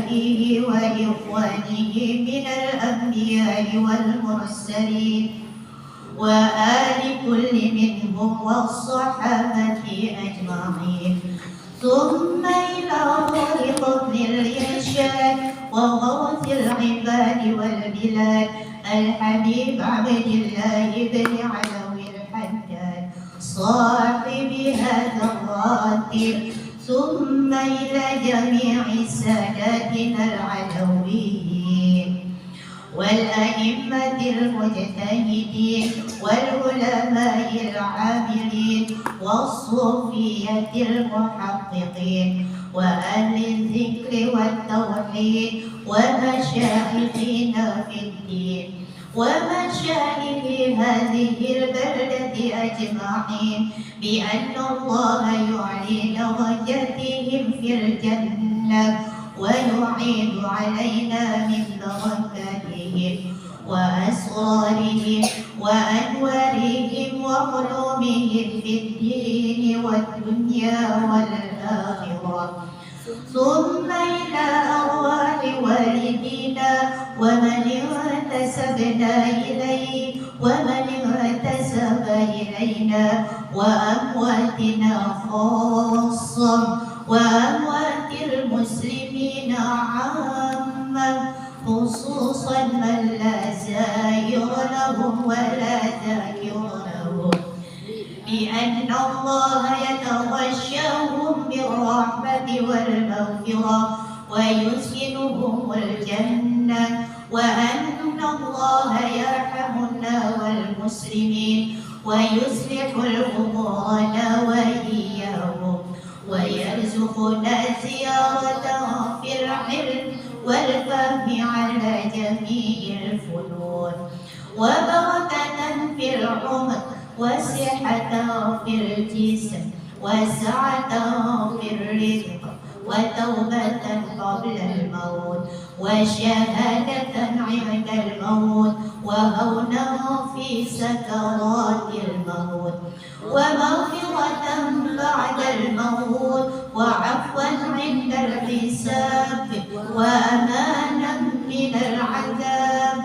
وآله وإخوانه من الأنبياء والمرسلين وآل كل منهم والصحابة أجمعين ثم إلى الله فضل الإرشاد وغوث العباد والبلاد الحبيب عبد الله بن علوي الحداد صاحب هذا الراتب ثم إلى جميع ساداتنا العلويين والأئمة المجتهدين والعلماء العاملين والصوفية المحققين وأهل الذكر والتوحيد ومشايخنا في الدين ومشايخ هذه البلدة أجمعين بأن الله يعلي درجاتهم في الجنة ويعيد علينا من بركاتهم وأسرارهم وأنوارهم وعلومهم في الدين والدنيا والآخرة ثم إلى أرواح والدينا ومن انتسبنا إليه ومن انتسب إلينا وأمواتنا خاصة وأموات المسلمين عامة خصوصا من لا زائر لهم ولا ذاكر لهم بأن الله يتغشاهم بالرحمة والمغفرة ويسكنهم الجنة وأن الله يرحمنا والمسلمين ويصلح الأمورنا وإياهم ويرزقنا زيارتهم في العلم والفهم على جميع الفنون وبركة في العمر وصحة في الجسم وسعة في الرزق وتوبة قبل الموت وشهادة عند الموت وهونا في سكرات الموت ومغفرة بعد الموت وعفوا عند الحساب وأمانا من العذاب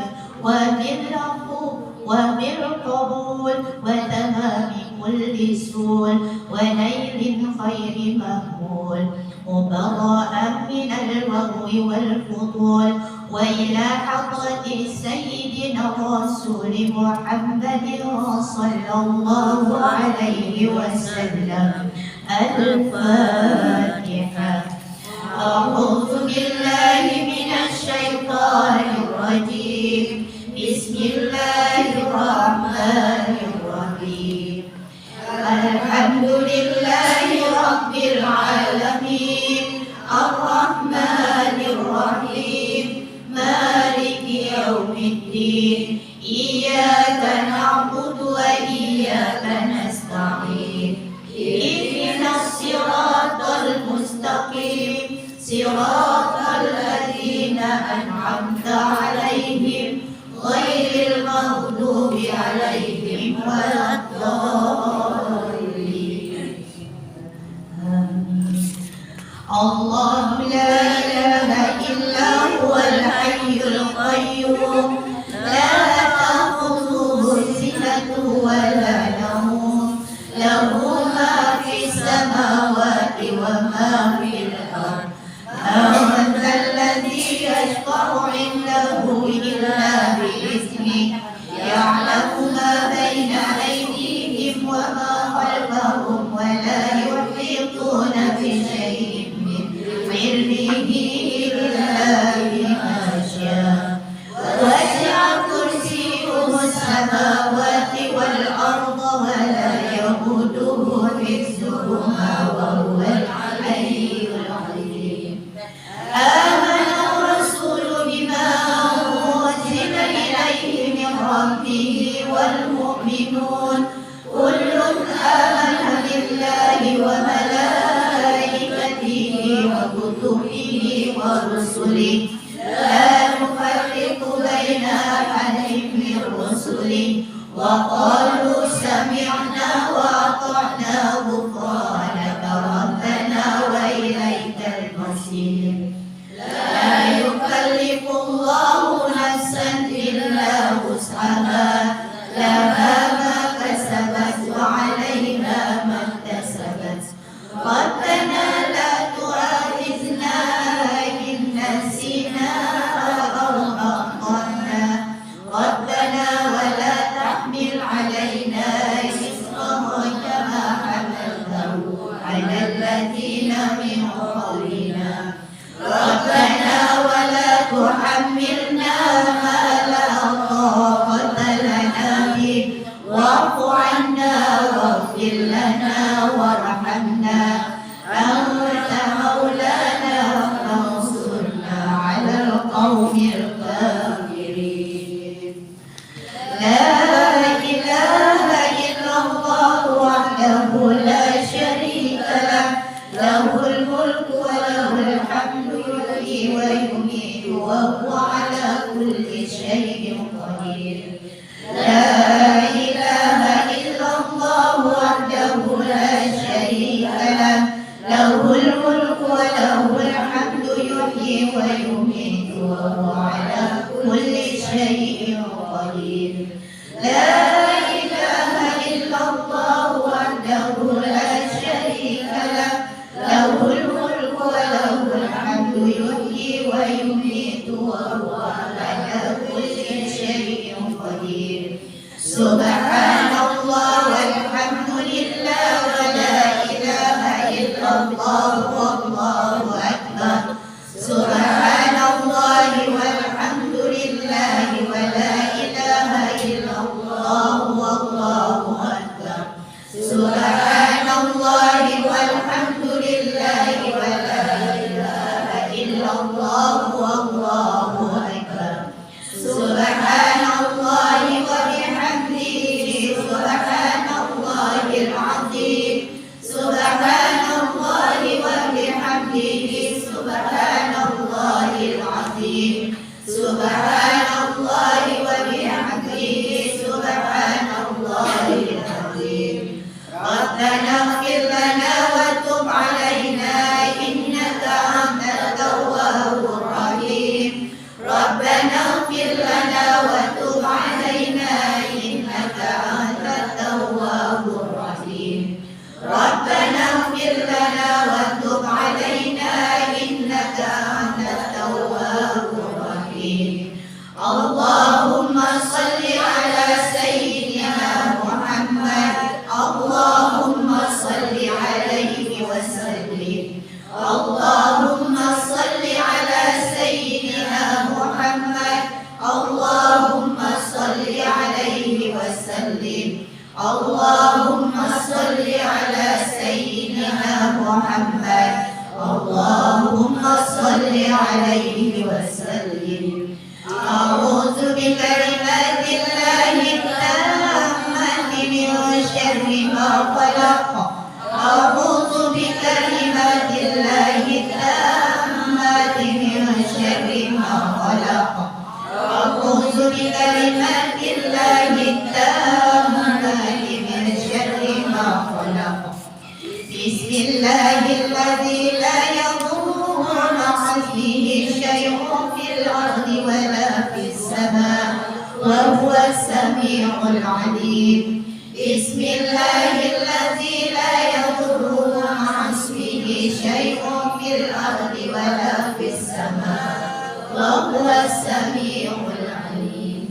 وبالقبول وتمام كل سوء ونيل خير مقبول مبرأ من اللغو والفضول وإلى حضرة سيدنا الرسول محمد صلى الله عليه وسلم الفاتحة أعوذ بالله من الشيطان الرجيم بسم الله الرحمن الرحيم الحمد لله رب العالمين الرحمن الرحيم مالك يوم الدين إياك نعبد وإياك نستعين اهدنا الصراط المستقيم صراط الذين أنعمت عليهم غير المغضوب عليهم ولا الضالين آمين الله لا إله إلا هو الحي القيوم لا تأخذه سنة ولا نوم له ما في السماوات وما في الأرض من ذا الذي يشفع عنده إلا بإذنه يعلم ما بين أيديهم وما خلفهم ولا يحيطون بشيء من علمه إلا بما شاء وسع كرسيه السماوات والأرض ولا يئوده حفظهما وهو العلي العظيم آمن الرسول بما أنزل إليه من ربه والمؤمنون كل آمن بالله وملائكته وكتبه ورسله لا نفرق بين أحد من رسله وقالوا سمعنا وأطعنا غفرانك ربنا وإليك المصير لا ويميت وهو على كل شيء قدير. لا إله إلا الله وحده لا شريك له، له الملك وله الحمد يحيي ويميت وهو على كل شيء قدير. لا إله إلا الله وحده لا شريك له، له الملك وله الحمد يحيي ويميت وهو على كل شيء قدير. سبحان الله والحمد لله ولا إله إلا الله والله أكبر. سبحان الله والحمد لله ولا إله إلا الله والله أكبر. سبحان الله والحمد لله ولا إله إلا الله والله أكبر. سبحان الله وبحمده سبحان الله العظيم. سبحان الله وبحمده سبحان الله العظيم. سبحان الله وبحمده سبحان الله العظيم. ربنا اغفر لنا وتب علينا إنك أنت التواب الرحيم. ربنا اغفر لنا وتب علينا إنك أنت التواب الرحيم. ربنا اغفر لنا وتب علينا إنك أنت التواب الرحيم. اللهم صل على سيدنا محمد. اللهم صل عليه وسلم. اللهم صل على سيدنا محمد. اللهم صل عليه وسلم. اللهم صل على سيدنا محمد. اللهم صل عليه وسلم. أعوذ بكلمات الله التامة من شر ما خلق. أعوذ بكلمات الله التامة من شر ما خلق. أعوذ بكلمات الله التامة من شر ما خلق. بسم الله الذي لا يضر مع اسمه شيء في الأرض ولا في السماء وهو السميع العليم. بسم الله الذي لا يضر مع اسمه شيء في الأرض ولا في السماء وهو السميع العليم.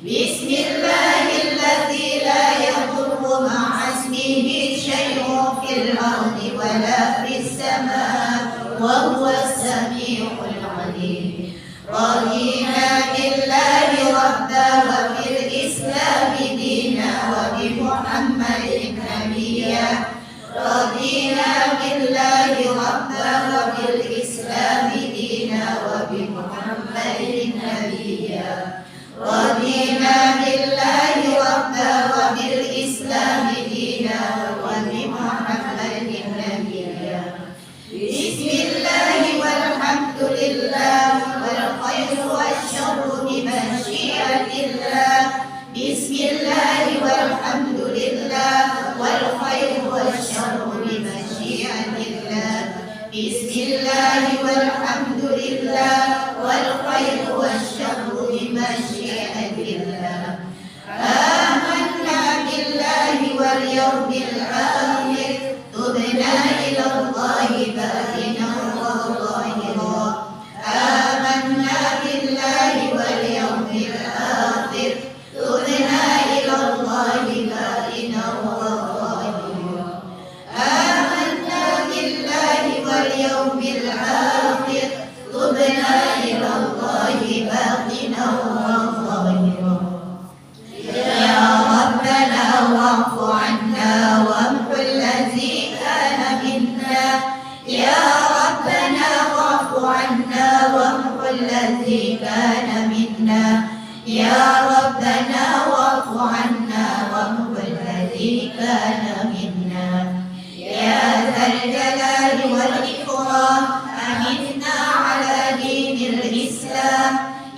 بسم الله الذي لا يضر مع اسمه شيء في الأرض ولا في السماء وهو السميع العليم. رضينا بالله ربا وبالإسلام دينا وبمحمد نبيا. رضينا بالله ربا وبالإسلام دينا وبمحمد نبيا. رضينا بالله ربا وبالإسلام دينا وبمحمد نبيا. بسم الله والحمد لله والخير والشر بمشيئة الله. بسم الله والحمد لله والخير والشر بمشيئة الله. بسم الله والحمد لله والخير والشر بمشيئة الله. آمنا بالله واليوم الآخر. تبنا إلى الله باطنا وظاهرا. آمنا بالله واليوم الآخر. تبنا إلى الله باطنا وظاهرا. آمنا بالله واليوم الآخر. تبنا إلى الله باطنا وظاهرا. يا ربنا واعف عنا وامحو الذي كان منا. يا ربنا واعف عنا وامحو الذي كان منا. يا ربنا واعف عنا وامحو الذي كان منا. يا ذا الجلال والإكرام أمتنا على دين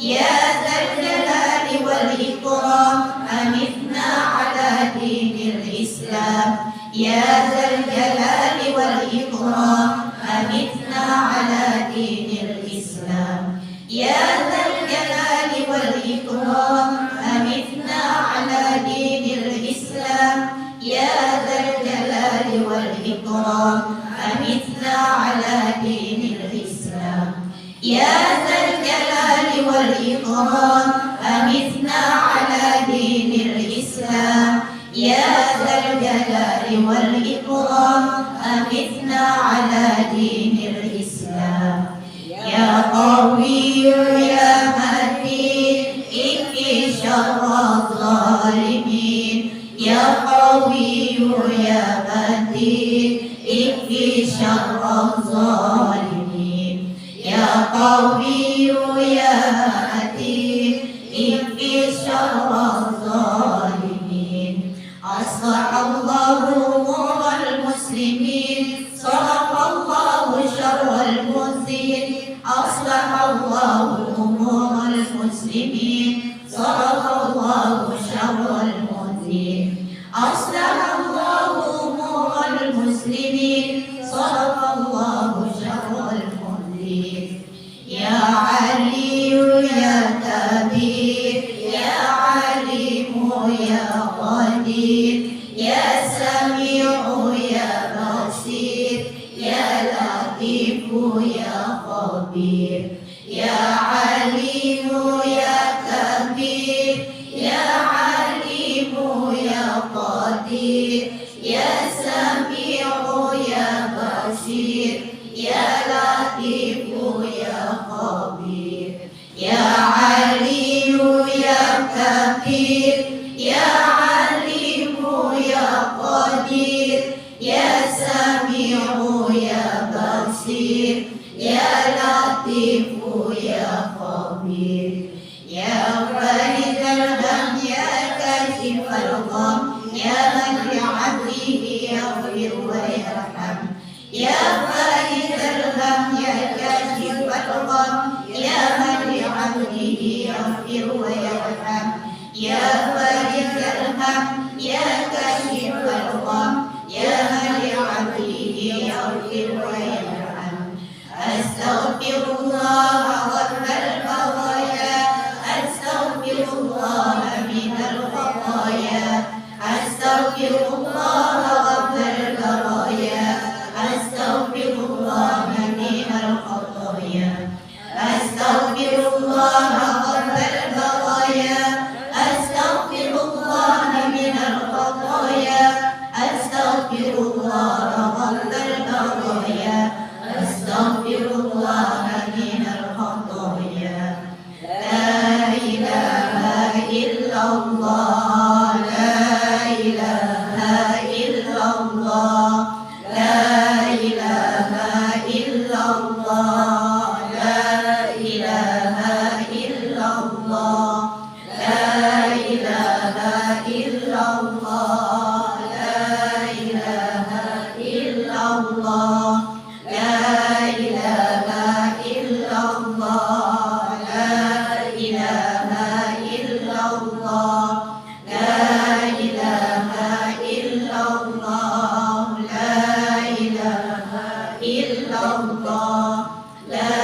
يا ذا الجلال والإكرام أمتنا على دين الإسلام يا ذا الجلال والإكرام أمتنا على دين الإسلام يا ذا الجلال والإكرام أمتنا على دين الإسلام يا ذا الجلال والإكرام أمتنا على دين الإسلام يا ذا الجلال والإكرام أمتنا على دين الإسلام يا ذا الجلال والإكرام أمتنا على دين الإسلام يا قوي يا متين اكفي شر الظالمين يا قوي يا متين اكفي شر الظالمين يا قوي يا متين اكفي شر الظالمين أصلح الله أمور المسلمين صرف الله شر المفسدين أصلح الله أمور المسلمين صرف الله شر المفسدين أصلح الله أمور المسلمين صرف الله شر المفسدين يا علي يا كبير يا عليم يا قدير يا سميع يا بصير يا لطيف يا خبير يا عليم يا كبير يا عليم يا قدير يا سميع يا بصير يا لطيف يا خبير يا علي يا كبير يا عليم يا قدير يا سميع يا بصير يا لطيف يا خبير يا فرد الغم يا كاشف الغم يا من لعبده يغفر ويرحم يا فرد الغم يا كاشف الغم يا من لعبده يغفر ويرحم يا فرد الغم يا كاشف الغم يا من لعبده يغفر ويرحم أستغفر الله رب البرايا أستغفر الله من الخطايا أستغفر الله رب البرايا أستغفر الله من الخطايا أستغفر الله رب البرايا أستغفر الله من الخطايا أستغفر الله رب البرايا أستغفر الله من الخطايا لا إله إلا الله لا إله إلا الله لا إله إلا الله لا إله إلا الله لا إله إلا الله لا إله إلا الله لا إله إلا الله لا إله إلا الله لا إله إلا الله لا إله إلا الله لا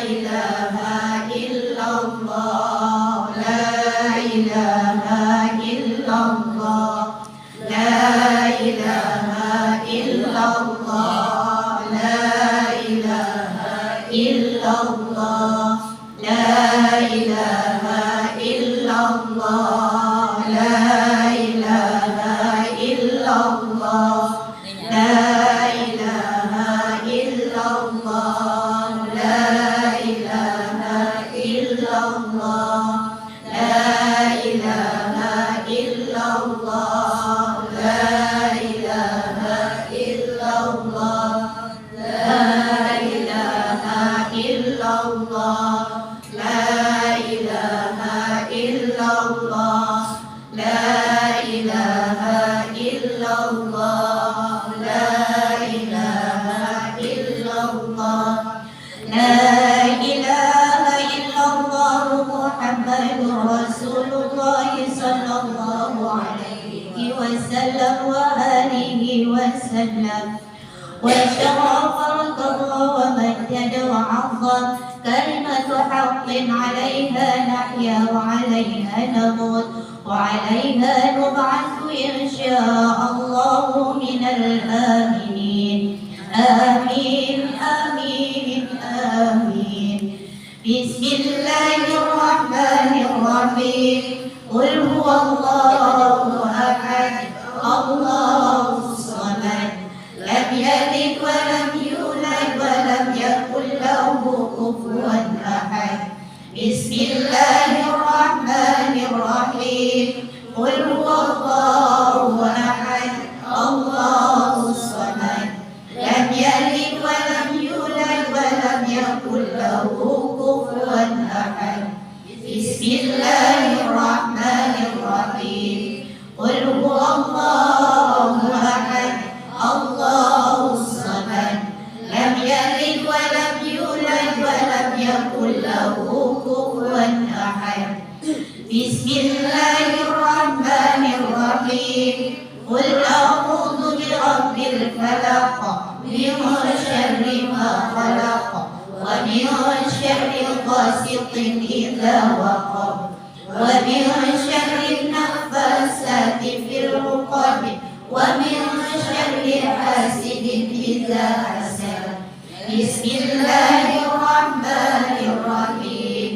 إله إلا الله وسلم وآله وسلم وشرف وقضى ومجد وعظم كلمة حق عليها نحيا وعليها نموت وعليها نبعث إن شاء الله من الآمنين آمين آمين آمين. بسم الله الرحمن الرحيم. قل هو الله أحد الله الصمد لم يلد ولم يولد ولم يكن له كفوا أحد. بسم الله الرحمن الرحيم. قل هو الله أحد الله الصمد لم يلد ولم يولد ولم يكن له كفوا أحد. بسم الله الرحمن الرحيم. قل هو الله أحد الله الصمد لم يلد ولم يولد ولم يكن له كفوا أحد. بسم الله الرحمن الرحيم. قل أعوذ برب الفلق من شر ما خلق ومن شر غاسق إذا وقب ومن شر النفاثات في العقد ومن شر حاسد إذا حسد. بسم الله الرحمن الرحيم.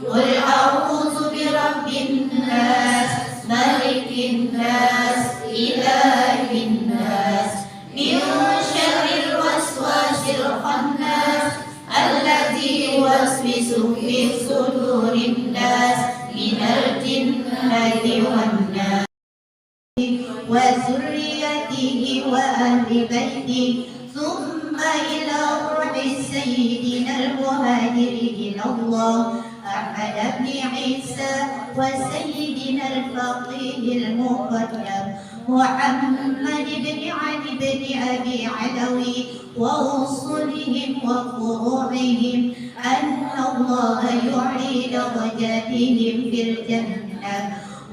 قل أعوذ برب الناس ملك الناس إله الناس من شر الوسواس الخناس الذي يوسوس في صدور الناس من الجنة والناس وذريته وأهل بيته ثم إلى روح سيدنا المهاجر إلى الله أحمد بن عيسى وسيدنا الفقيه المقدم محمد بن علي بن أبي علوي وأصولهم وفروعهم أن الله يعلي درجاتهم في الجنة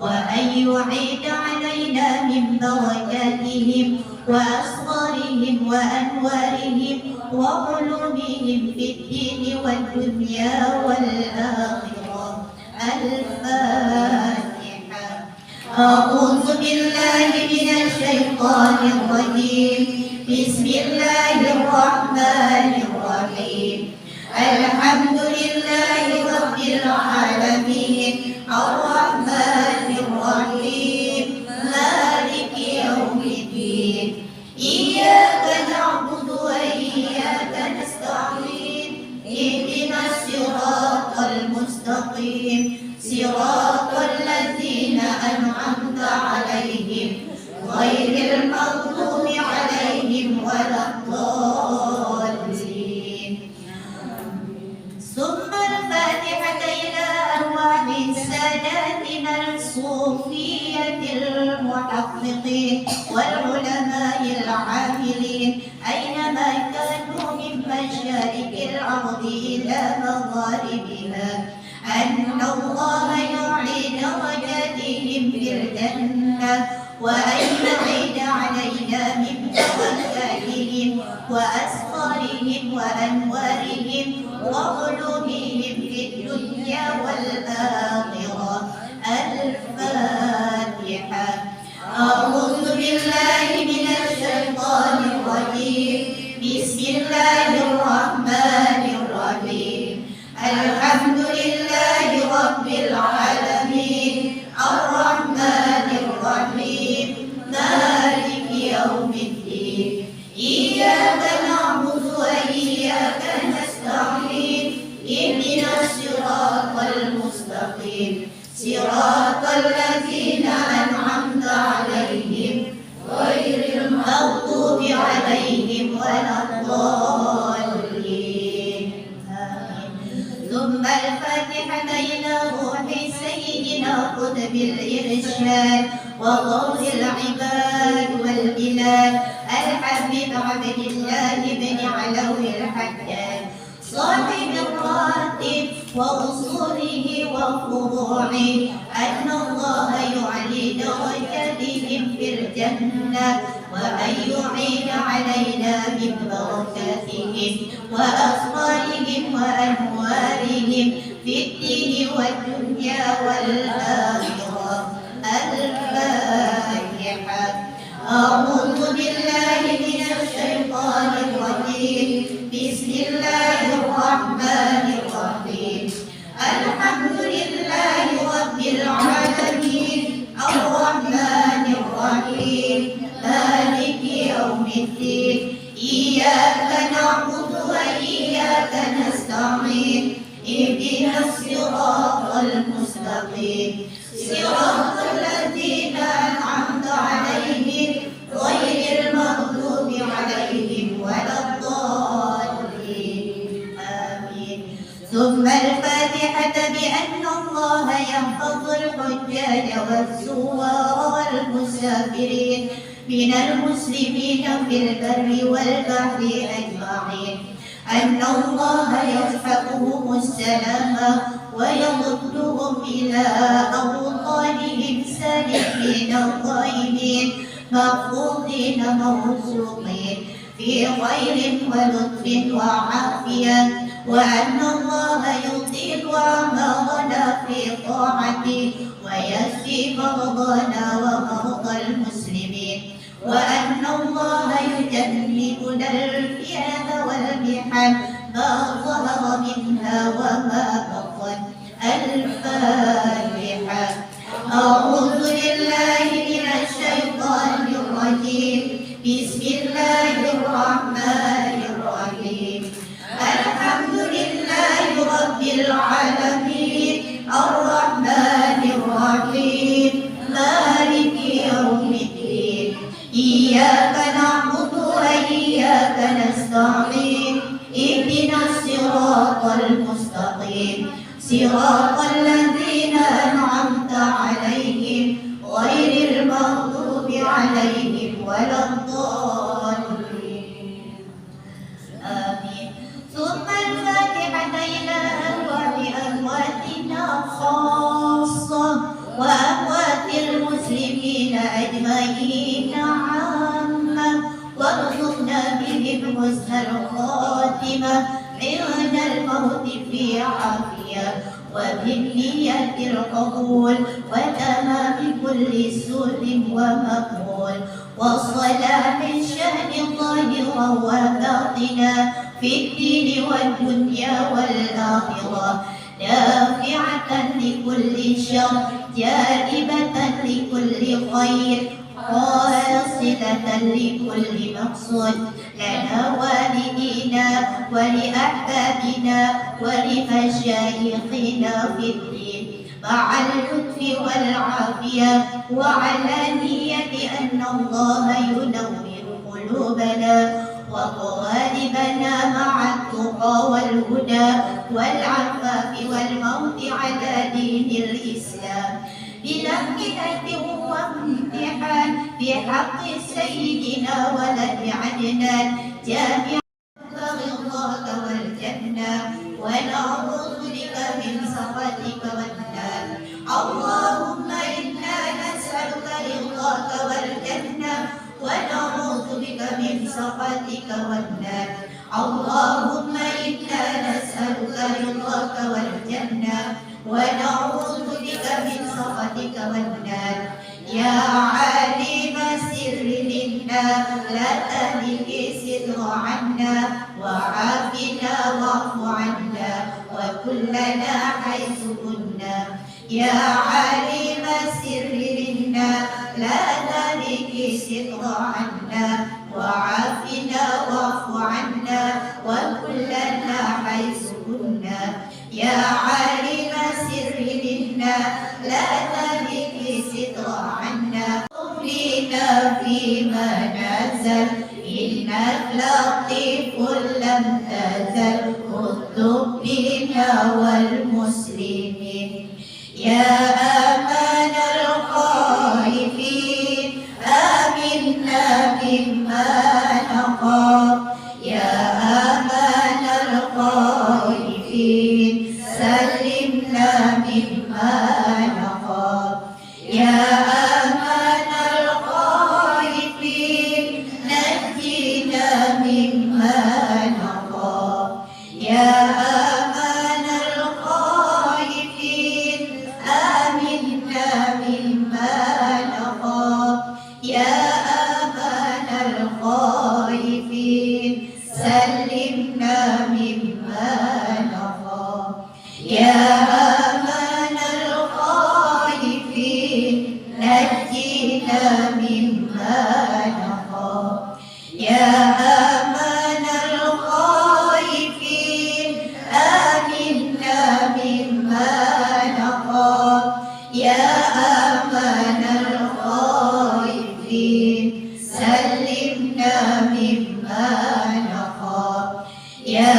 وأن يعيد علينا من بركاتهم وأسرارهم وأنوارهم وعلومهم في الدين والدنيا والآخرة. الفاتحة. أعوذ بالله من الشيطان الرجيم. بسم الله الرحمن الرحيم. الحمد لله رب العالمين الرحمن الرحيم مالك يوم الدين إياك نعبد وإياك نستعين اهدنا الصراط المستقيم صراط الذين أنعمت عليهم غير المغضوب عليهم ولا الضالين. ثم الفاتحة إلى أرواح ساداتنا الصوفية المحققين والعلماء العاملين أينما كانوا من مشارق الأرض إلى مغاربها أن الله يعلي درجاتهم في الجنة وأن يعيد علينا من بركاتهم وأسرارهم وأنوارهم وعلومهم في الدنيا والآخرة. الفاتحة. أعوذ بالله من الشيطان الرجيم. بسم الله الرحمن الرحيم. الحمد لله رب العالمين الرحمن الرحيم مالك يوم الدين إياك نعبد وإياك نستعين اهدنا الصراط المستقيم صراط الذين أنعمت عليهم غير المغضوب عليهم ولا الضالين. ثم الفاتحة إلى روح سيدنا قطب الإرشاد وغوث العباد والبلاد الحبيب عبد الله بن علوي الحجاج صاحب الراتب وأصوله وفروعه أن الله يعلي درجاتهم في الجنة وأن يعين علينا من بركاتهم وأسرارهم وأنوارهم في الدين والدنيا والآخرة. الفاتحة. أعوذ بالله من الشيطان الرجيم. بسم الله الرحمن الرحيم. الحمد لله رب العالمين الرحمن الرحيم مالك يوم الدين. إياك نعبد وإياك نستعين. اهدنا الصراط المستقيم صراط الذين أنعمت عليهم غير المغضوب عليهم ولا الضالين. آمين. ثم الفاتحة بأن الله يحفظ الحجاج والزوار والمسافرين من المسلمين في البر والبحر أجمعين. أن الله يصحبهم السلام ويردهم إلى أوطانهم سالمين قائمين محفوظين مرزوقين في خير ولطف وعافية. وأن الله يطيل أعمارنا في طاعته ويشفي مرضانا ومرضى المسلمين. وأن الله يجنبنا الفتن والمحن ما ظهر منها وما بطن. الفاتحة. أعوذ بالله من الشيطان الرجيم. بسم الله الرحمن الرحيم. الحمد لله رب العالمين الرحمن الرحيم مالك يوم الدين. إياك نعبد وإياك نستعين. اهدنا الصراط المستقيم صراط الذين أنعمت عليهم غير المغضوب عليهم ولا الضالين. آمين. ثم الفاتحة إلى أرواح أمواتنا خاصة وأموات المسلمين أجمعين عامة. وارزقنا بهم حسن الخاتمة عند الموت في عافية وبالنية القبول وتمام كل سوء ومقبول وصلاح شأن ظاهرا وباطنا في الدين والدنيا والآخرة دافعة لكل شر جالبة لكل خير واصلة لكل مقصود لنا والدينا ولأحبابنا ولمشايخنا في الدين مع اللطف والعافية وعلانية أن الله ينور قلوبنا وقوالبنا مع التقى والهدى والعفاف والموت على دين الإسلام بلا امتحان وامتحان بحق سيدنا ولد عدنان جامع رضاك والجنة ونعوذ بك من سخطك والنار. اللهم إنا نسألك رضاك والجنة ونعوذ بك من سخطك والنار. اللهم إنا نسألك رضاك والجنة ونعوذ بك من سخطك والنار. يا عالم السر منا لا تهلك الستر عنا وعافنا واعف عنا وكلنا حيث كنا. يا عالم السر منا لا تهلك الستر عنا وعافنا واعف عنا وكلنا حيث كنا. يا عالم السر منا لا تهلك الستر عنا اغفرنا فيما نزل إنك لطيف لم تزل اكتب بنا والمسلمين. يا أمان الخائفين آمنا مما نخاف. يا أمان الخائفين سلمنا مما نخاف يا أمان الخائفين نجنا مما نخاف يا أمان الخائفين آمنا مما نخاف يا أمان الخائفين سلمنا مما نخاف يا أمان الخائفين نجنا مما نخاف يا أمان الخائفين آمنا مما نخاف يا أمان الخائفين سلمنا مما نخاف يا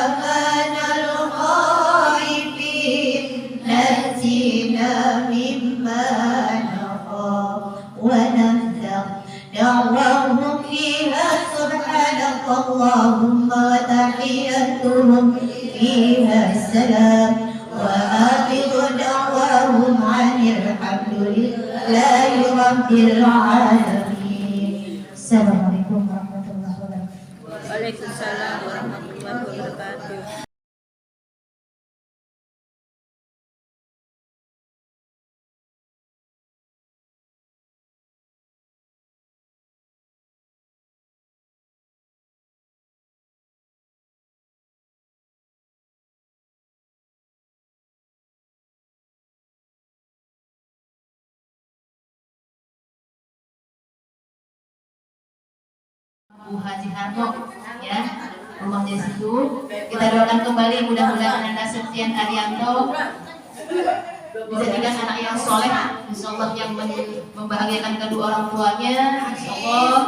أمان الخائفين نجنا مما نخاف ونفتح دعواهم فيها سبحانك اللهم وتحيتهم فيها السلام وآخر دعواهم عن الحمد لله رب العالمين. السلام عليكم ورحمة الله وبركاته. Waalaikumsalam warahmatullahi wabarakatuh. Bu Haji Harno ya, rumahnya situ. Kita doakan kembali mudah-mudahan Anda Septian Arianto dijadikan anak yang soleh, insya Allah yang membahagiakan kedua orang tuanya, insya Allah.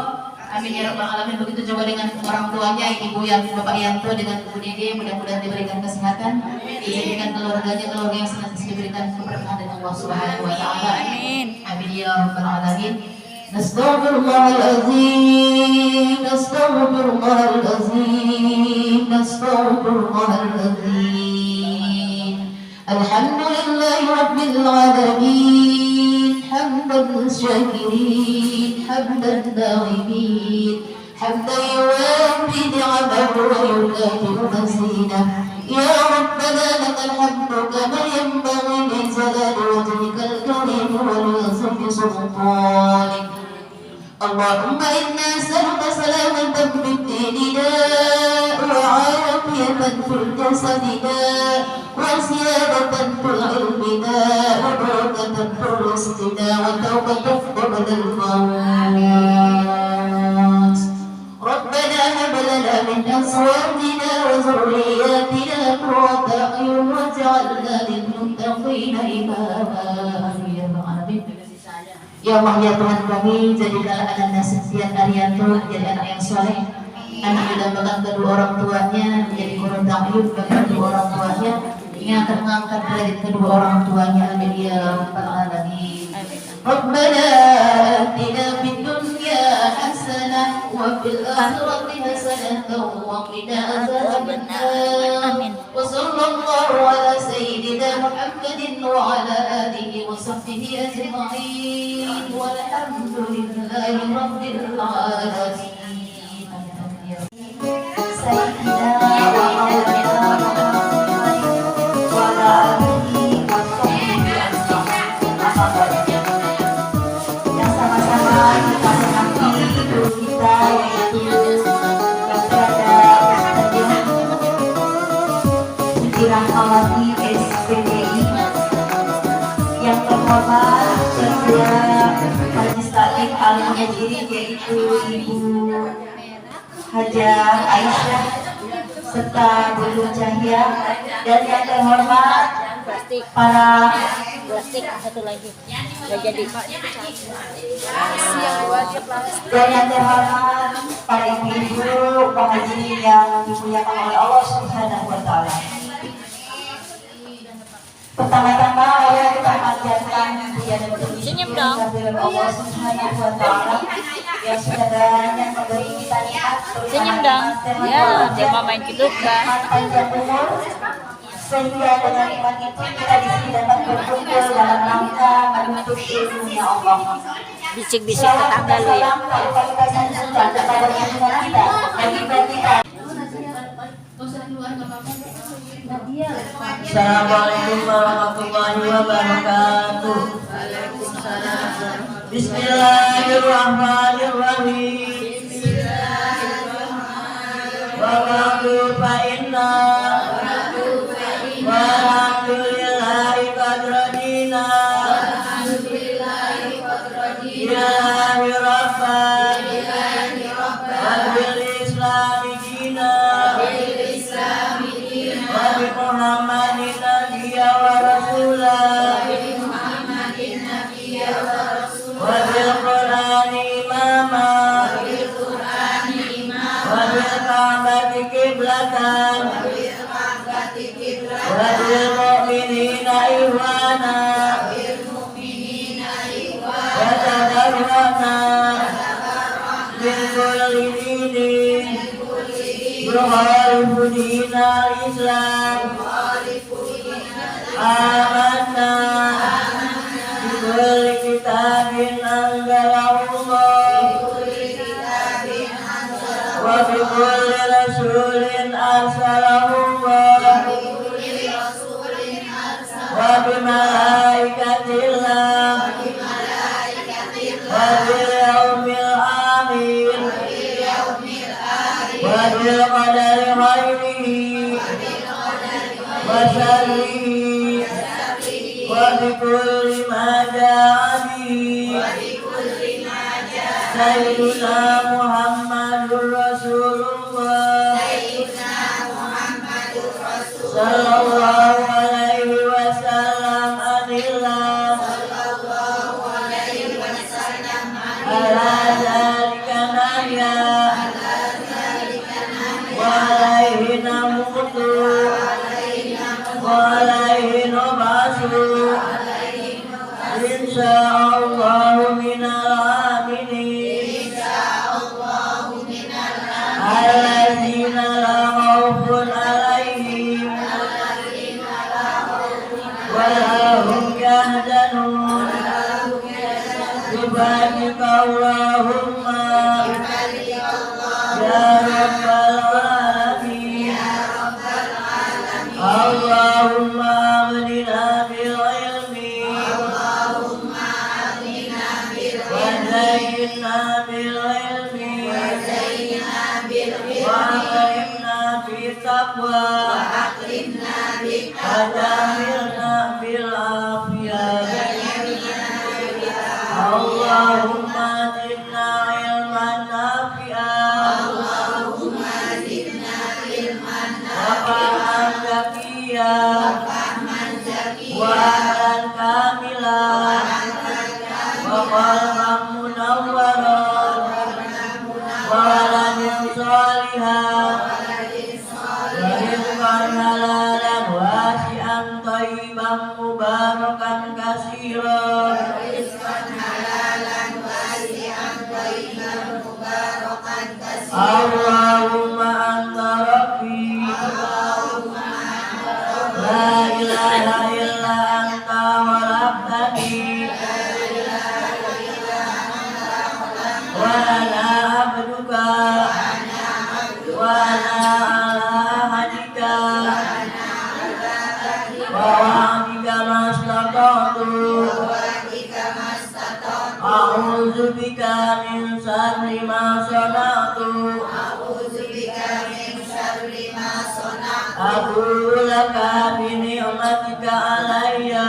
Amin ya rabbal alamin. Begitu juga dengan orang tuanya, ibu yang Bapak Yanto dengan Ibu Dede, mudah-mudahan diberikan kesehatan, dijadikan keluarganya keluarga yang senantiasa diberikan keberkahan dari Allah Subhanahu wa taala. Amin. Amin ya rabbal alamin. Nastaghfirullahaladzim, nastaghfirullahaladzim, nastaghfirullahaladzim. Alhamdulillahi rabbil alamin, hamdan syakirin, hamdan da'imin, hamdan yuwafi ni'amahu wa yukafi'u mazidah. Ya Rabbana lakal hamdu kama yanbaghi li jalali wajhikal karim wa li 'azimi sultanik. Allahumma inna nas'aluka salamatan fid dinina wa 'afiyatan fil jasadina wa ziyadatan fil ilmina wa barakatan fil rizqina wa tawbatan qabla al-maut. Rabbana hab lana min azwajina wa dhurriyyatina qurrata a'yun waj'alna lil muttaqina imama. Amin ya rabbal alamin. Ya Allah ya Tuhan kami, jadikanlah Ananda Septian Arianto menjadi anak yang soleh, anak didambakan kedua orang tuanya, menjadi qurratu a'yun bagi kedua orang tuanya, yang akan mengangkat derajat kedua orang tuanya. Amin ya rabbal alamin. Rabbana atina fid dunya hasanah wa fil akhirati hasanah wa qina adzabannar. Amin. Wa sallallahu ala sayyidina Muhammadin wa ala alihi wa sahbihi ajma'in walhamdulillahi rabbil alamin. Sayyidina wa maulana wa ala alihi wa sahbihi ajma'in. Yang sama-sama kita menanti guru kita yaitu kepada Ustazah Alami SPDI, yang terhormat Ketua Majelis Taklim Al-Muhajirin yaitu Ibu Hajah Aisyah serta Bu Nur Cahya, dan yang terhormat para Satu lagi nggak jadi. dan yang terhormat para ibu-ibu pengajian yang dimuliakan oleh Allah Subhanahu wa taala. Pertama-tama saya kita panjatkan puja dan puji kehadirat Allah Subhanahu wa taala yang sudah banyak memberi kita nikmat Senyum dong. Ya, dia mau main gitu kan. panjang umur sehingga dengan iman itu kita di sini dapat berkumpul dalam rangka menuntut ilmunya Allah. Bisik-bisik tetangga lu ya. Kualitas yang sudah kepada junjungan kita, bagi kita. Assalamualaikum warahmatullahi wabarakatuh. Bismillahirrahmanirrahim. Wa ba'du fa inna walhamdulillahi qadradina ilahi rabban wa bil islami dina wa bi muhammadin nabiyya wa rasula wa bil qur'ani imama wa bil ka'bati qiblatan wa bil mu'minina ihwana wa tadarrana min kulli dinin yukhalifu dinal islam amanna bi kulli kitabin anzalallah wa bi kulli rasulin arsalallah wa bi malaikatillah wa bil yaumil akhir wa bil qadari khairihi wa syarrihi wa bi kulli ma ja'a bihi sayyiduna Muhammadur Rasulullah sallallahu alaihi wasallam anillah ala dzalika nahya wa alaihi namutu wa alaihi nubasu insyaallah minal aminin alladzina la khaufun alaihim wa la hum yahzanun Subhanaka Allahumma ya rabbal alamin Allahumma aghnina bil ilmi wa zayyinna bil ilmi wa akrimna bit taqwa wa jahilna bil afiyah Allahumma zidna ilman nafi'an wa fahman zakiyyan wa ahlan kamilan wa qalban munawwaran wa waladan shalihan wa rizqan halalan wasi'an thayyiban mubarakan katsiran Allahumma anta rabbi la ilaha illa anta khalaqtani wa ana abduka wa ana ala ahdika wa wa'dika mastata'tu a'udzu bika min syarri ma sana'tu Abu laka bi ni'matika alayya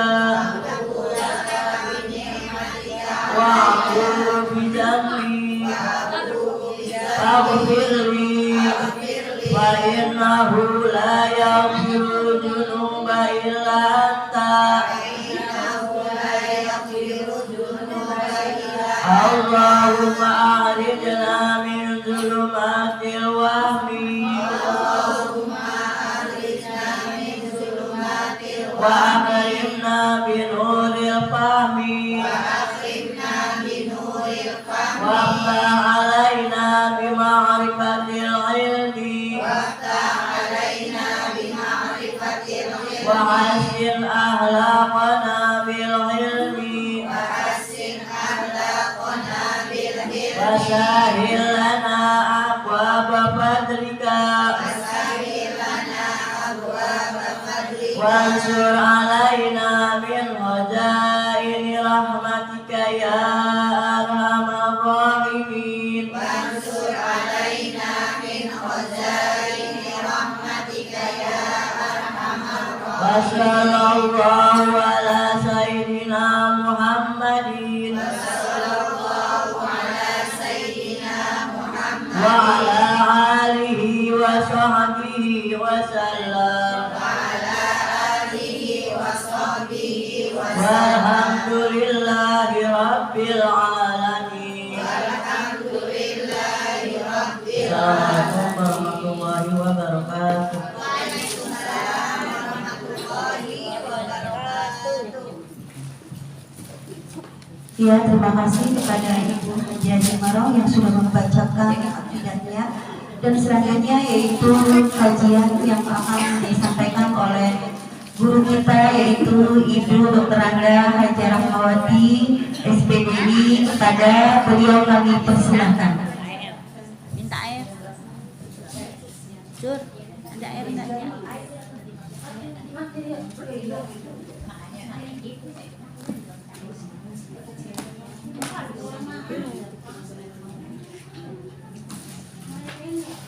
wa aqulu bi dhanbi faghfirli fa innahu la yaghfiru dhunuba illa anta Allahumma akhrijna min dhulumatil wahmi wa akrimna bi nuril fahmi wa aftah alaina bi ma'rifatil ilmi وحسن أخلاقنا بالعلم وسهل لنا أبواب فضلك وانشر علينا من خزائن رحمتك يا أرحم الراحمين وصلى الله على سيدنا محمد وعلى آله وصحبه وسلم والحمد لله رب العالمين. Assalamualaikum warahmatullahi wabarakatuh. Ya, terima kasih kepada Ibu Hajiah Jumaroh yang sudah membacakan akidahnya. Dan selanjutnya yaitu kajian yang akan disampaikan oleh guru kita yaitu Ibu Dr. Anda Hajiah Rahmawati SPDI. Kepada beliau kami persilahkan. Minta air. Sur, ada air enggaknya?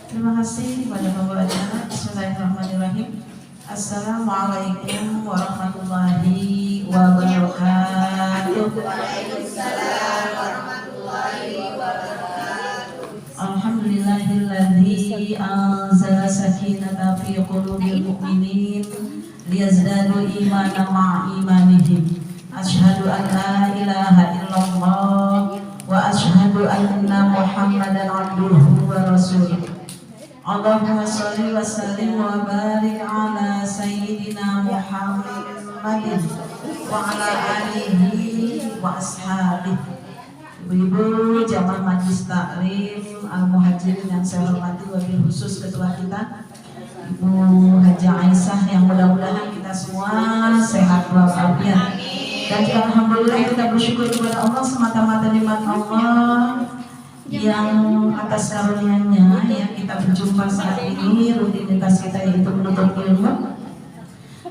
Terima kasih kepada Bapak acara. Bismillahirrahmanirrahim. Assalamualaikum warahmatullahi wabarakatuh. Alhamdulillahilladzi anzala sakinata fi qulubil mu'minin liyazdadu imanan ma'a imanihim. Asyhadu an la ilaha illallah wa asyhadu anna Muhammadan abduhu wa rasuluh. Allahumma sholli wa sallim wa barik ala sayyidina Muhammadin wa ala alihi wa ashabihi. Ibu-ibu jamaah Majlis Taklim Al-Muhajirin yang saya hormati, wabil khusus ketua kita Ibu Haji Aisyah, yang mudah-mudahan kita semua sehat walafiat. Dan juga alhamdulillah kita bersyukur kepada Allah semata-mata nikmat Allah yang atas karunia-Nya ya kita berjumpa saat ini. Rutinitas kita yaitu menuntut ilmu.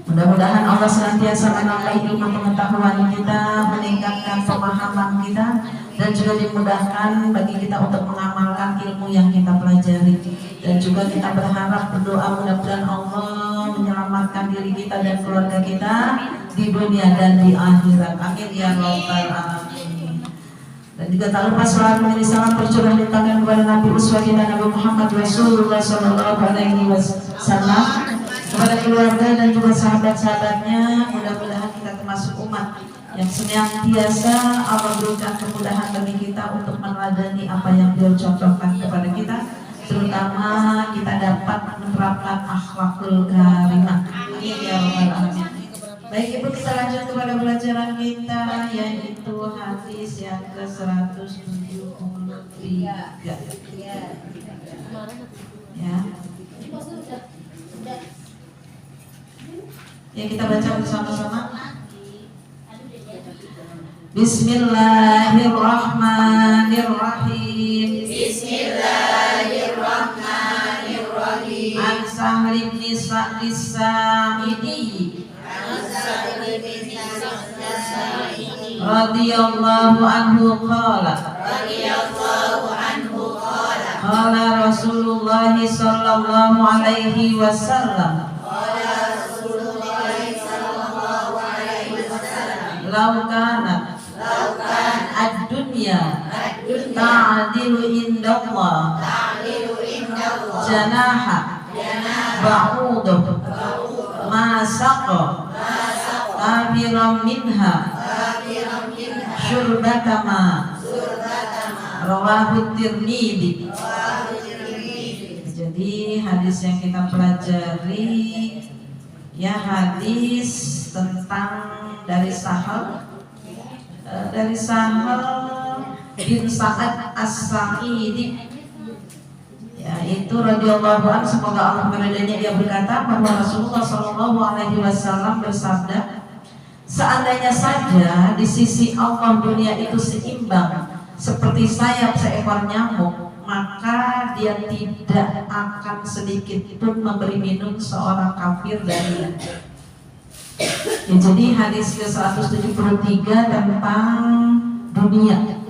Mudah-mudahan Allah senantiasa menambah ilmu pengetahuan kita, meningkatkan pemahaman kita, dan juga dimudahkan bagi kita untuk mengamalkan ilmu yang kita pelajari. Dan juga kita berharap berdoa mudah-mudahan Allah menyelamatkan diri kita dan keluarga kita di dunia dan di akhirat. Amin ya rabbal alamin. Dan juga tak lupa selalu menjadi salam tercurah limpahkan kepada Nabi uswah kita Nabi Muhammad Rasulullah Sallallahu Alaihi Wasallam, kepada keluarga dan juga sahabat-sahabatnya. Mudah-mudahan kita termasuk umat yang senantiasa Allah berikan kemudahan bagi kita untuk meneladani apa yang Beliau contohkan kepada kita, terutama kita dapat menerapkan akhlakul karimah. Amin ya rabbal alamin. Baik Ibu, kita lanjut kepada pelajaran kita yaitu hadis yang ke-173 ya. Ya, kita baca bersama-sama. Bismillahirrahmanirrahim. Bismillahirrahmanirrahim. An Sahl bin Sa'd as-Sa'idi radhiyallahu anhu qala qala Rasulullah sallallahu alaihi wasallam law kanat ad-dunya ta'dilu indallah janaha ba'udah ma saqa kabiran minha syurbatama rawahu Tirmidzi. Jadi hadis yang kita pelajari ya hadis tentang dari Sahl bin Sa'ad as-Sa'idi Ya, itu radhiyallahu anhu, semoga Allah meridainya, ia berkata bahwa Rasulullah Shallallahu alaihi wasallam bersabda, seandainya saja di sisi Allah dunia itu seimbang seperti sayap seekor nyamuk, maka dia tidak akan sedikit pun memberi minum seorang kafir darinya. Ya, jadi hadis ke-173 tentang dunia,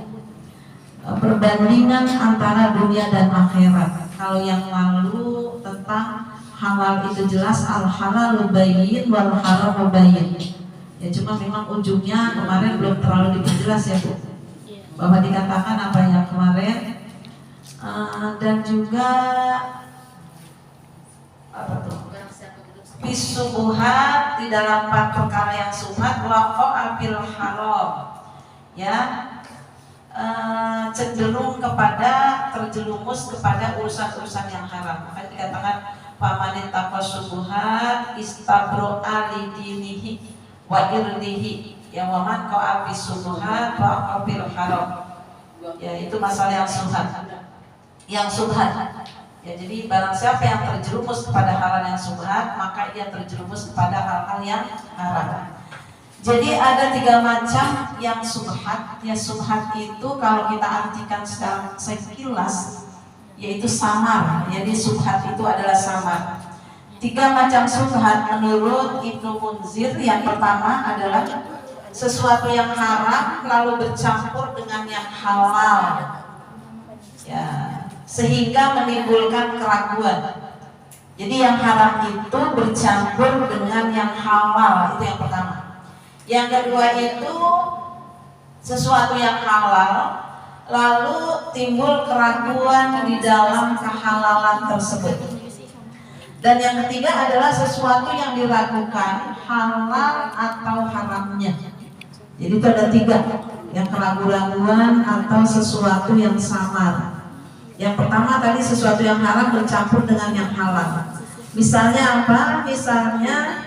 perbandingan antara dunia dan akhirat. Kalau yang lalu tentang halal itu jelas, al halalu bayyin wal haramu bayyin. Ya cuma memang ujungnya kemarin belum terlalu diperjelas ya Bu, bahwa dikatakan apa yang kemarin, dan juga apa tuh, bisubuhat di dalam perkara yang subhat, waqa'a fil haram, ya cenderung kepada terjerumus kepada urusan-urusan yang haram. Maka dikatakan pamanin taqasubuhat istabro'a lidinihi wa irdihi, yang waman qa'a bisubuhat waqa'a fil haram. Ya itu masalah yang subhat. Yang subhat. Ya, jadi barang siapa yang terjerumus kepada hal yang subhat, maka ia terjerumus kepada hal-hal yang haram. Jadi ada 3 macam yang subhat. Ya, subhat itu kalau kita artikan secara sekilas, yaitu samar. Jadi subhat itu adalah samar. 3 macam subhat menurut Ibnu Munzir. Yang pertama adalah sesuatu yang haram lalu bercampur dengan yang halal, ya, sehingga menimbulkan keraguan. Jadi yang haram itu bercampur dengan yang halal, itu yang pertama. Yang kedua itu sesuatu yang halal lalu timbul keraguan di dalam kehalalan tersebut. Dan yang ketiga adalah sesuatu yang diragukan halal atau haramnya. Jadi itu ada 3, yang keraguan atau sesuatu yang samar. Yang pertama tadi sesuatu yang haram bercampur dengan yang halal. Misalnya apa? Misalnya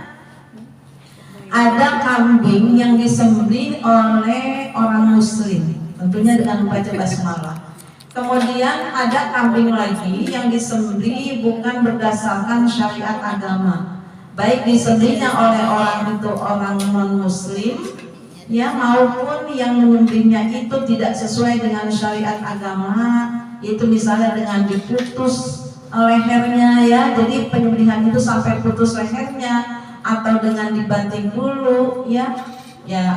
ada kambing yang disembelih oleh orang muslim, tentunya dengan membaca basmalah. Kemudian ada kambing lagi yang disembelih bukan berdasarkan syariat agama, baik disembelihnya oleh orang itu orang non muslim, ya, maupun yang menyembelihnya itu tidak sesuai dengan syariat agama, yaitu misalnya dengan diputus lehernya, ya, jadi penyembelihan itu sampai putus lehernya, atau dengan dibanting dulu, ya,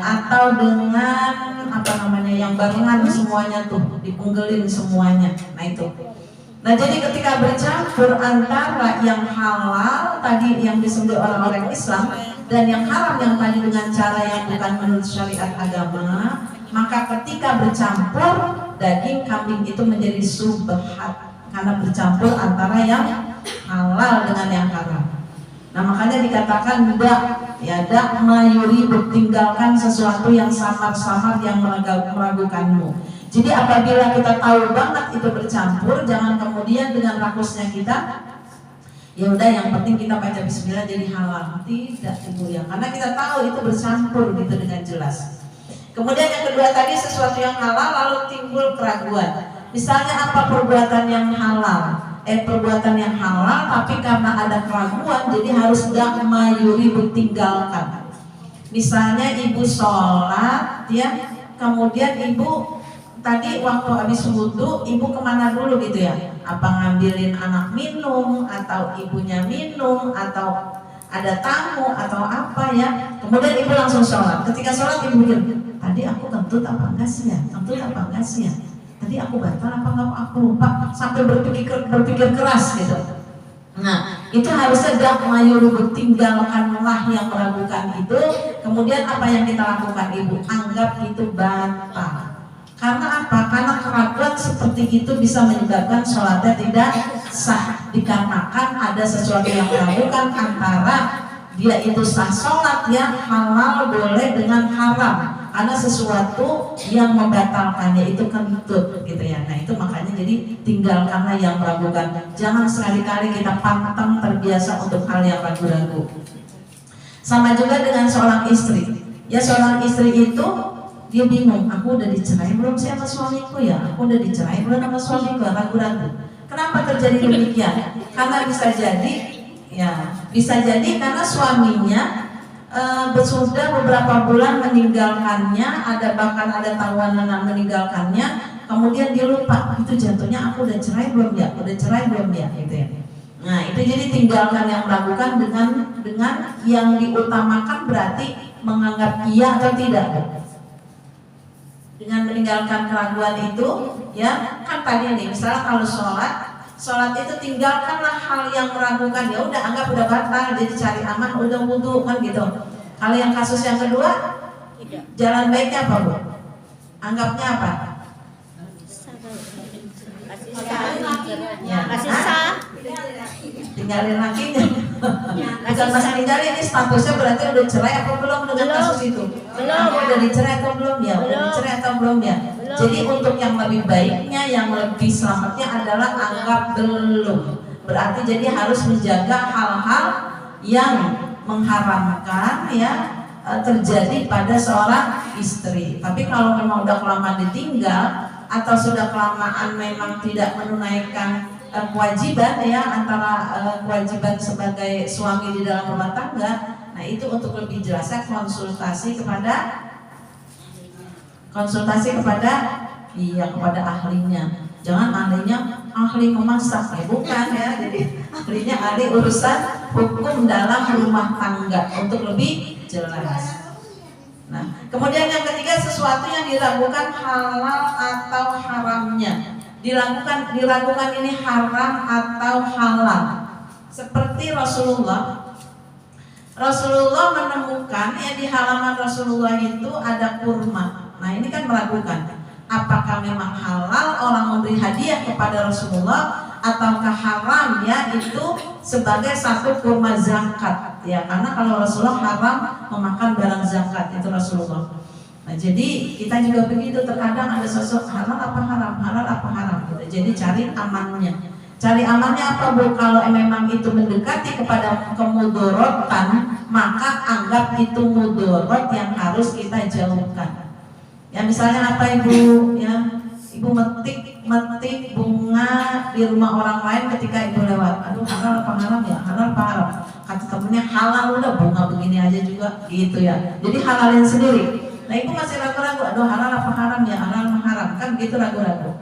atau dengan apa namanya yang barengan semuanya tuh dipunggelin semuanya. Nah itu. Nah jadi ketika bercampur antara yang halal tadi yang disembelih orang-orang Islam dan yang haram yang tadi dengan cara yang bukan menurut syariat agama, maka ketika bercampur daging kambing itu menjadi subhat karena bercampur antara yang halal dengan yang haram. Nah makanya dikatakan dak mayuri, bertinggalkan sesuatu yang samar-samar yang meragukanmu. Jadi apabila kita tahu banget itu bercampur, jangan kemudian dengan rakusnya kita, ya udah yang penting kita baca bismillah jadi halal. Tidak, Ibu ya, karena kita tahu itu bercampur gitu dengan jelas. Kemudian yang kedua tadi sesuatu yang halal lalu timbul keraguan. Misalnya apa perbuatan yang halal? Perbuatan yang halal tapi karena ada keraguan jadi harus dak mayuri, bertinggalkan. Misalnya ibu sholat, ya, kemudian ibu tadi waktu habis wudhu ibu kemana dulu gitu ya? Apa ngambilin anak minum atau ibunya minum atau ada tamu atau apa ya? Kemudian ibu langsung sholat. Ketika sholat ibu mikir, tadi aku kentut apa enggak sih ya? Kentut apa enggak sih ya? Tadi aku batal apa enggak, aku lupa, sampai berpikir keras gitu. Nah itu harusnya dak mayuru, bertinggalkanlah yang meragukan itu. Kemudian apa yang kita lakukan Ibu? Anggap itu batal. Karena apa? Karena keraguan seperti itu bisa menyebabkan sholatnya tidak sah, dikarenakan ada sesuatu yang meragukan antara dia itu sah sholat yang halal boleh dengan haram. Karena sesuatu yang membatalkannya itu kentut gitu ya. Nah itu makanya jadi tinggalkanlah yang meragukan. Jangan sekali-kali kita pantang terbiasa untuk hal yang ragu-ragu. Sama juga dengan seorang istri. Ya seorang istri itu dia bingung, aku udah dicerai belum sih sama suamiku ya? Aku udah dicerai belum sama suamiku? Ragu-ragu. Kenapa terjadi demikian? Karena bisa jadi karena suaminya sudah beberapa bulan meninggalkannya, bahkan ada tawanan meninggalkannya, kemudian dia lupa, itu jatuhnya aku udah cerai belum ya, gitu ya. Nah itu jadi tinggalkan yang meragukan dengan yang diutamakan berarti menganggap iya atau tidak. Dengan meninggalkan keraguan itu, ya kan tadi nih, misalnya kalau sholat itu tinggalkanlah hal yang meragukan, ya udah anggap udah batal, jadi cari aman, udah wudu kan gitu. Kalau yang kasus yang kedua, jalan baiknya apa Bu? Anggapnya apa? Kasih sah. Tinggalin lakinya. Bukan masih tinggalin, ini statusnya berarti udah cerai apa belum dengan kasus itu? Belum. Udah dicerai atau belum ya? Udah dicerai atau belum ya? Jadi untuk yang lebih baiknya, yang lebih selamatnya adalah anggap belum. Berarti jadi harus menjaga hal-hal yang mengharamkan ya terjadi pada seorang istri. Tapi kalau memang udah kelamaan ditinggal atau sudah kelamaan memang tidak menunaikan kewajiban ya, antara kewajiban sebagai suami di dalam rumah tangga, nah itu untuk lebih jelasnya konsultasi kepada kepada ahlinya. Jangan ahli memasak ya, bukan ya. Jadi ahlinya ahli urusan hukum dalam rumah tangga untuk lebih jelas. Nah, kemudian yang ketiga, sesuatu yang diragukan halal atau haramnya. Diragukan ini haram atau halal. Seperti Rasulullah menemukan ya di halaman Rasulullah itu ada kurma. Nah, ini kan meragukan. Apakah memang halal orang memberi hadiah kepada Rasulullah ataukah haram ya itu sebagai satu kurma zakat ya, karena kalau Rasulullah haram memakan barang zakat itu Rasulullah. Nah jadi kita juga begitu, terkadang ada sosok halal apa haram gitu. Jadi cari amannya apa Bu? Kalau memang itu mendekati kepada kemudorotan, maka anggap itu mudorot yang harus kita jauhkan. Ya misalnya apa Ibu ya, Ibu metik bunga di rumah orang lain ketika Ibu lewat. Aduh halal apa haram ya? Halal apa haram? Kata temennya halal, udah bunga begini aja juga gitu ya. Jadi halalin sendiri. Nah Ibu masih ragu-ragu, aduh halal apa haram ya? Halal apa haram? Kan gitu ragu-ragu.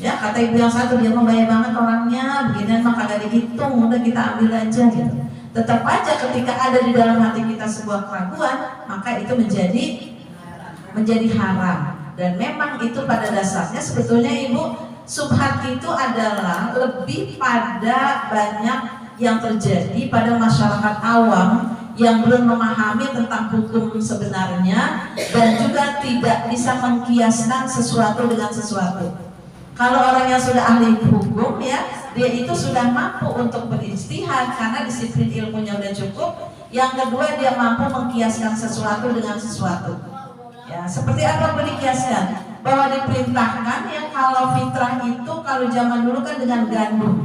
Ya kata Ibu yang satu, dia membayar banget orangnya, beginian mah kagak dihitung, udah kita ambil aja gitu. Tetap aja ketika ada di dalam hati kita sebuah keraguan, maka itu menjadi haram. Dan memang itu pada dasarnya sebetulnya Ibu, subhat itu adalah lebih pada banyak yang terjadi pada masyarakat awam yang belum memahami tentang hukum sebenarnya dan juga tidak bisa mengkiaskan sesuatu dengan sesuatu. Kalau orang yang sudah ahli hukum ya, dia itu sudah mampu untuk berijtihad karena disiplin ilmunya udah cukup. Yang kedua, dia mampu mengkiaskan sesuatu dengan sesuatu. Ya, seperti apa berkiaskan? Bahwa diperintahkan ya kalau fitrah itu kalau zaman dulu kan dengan gandum.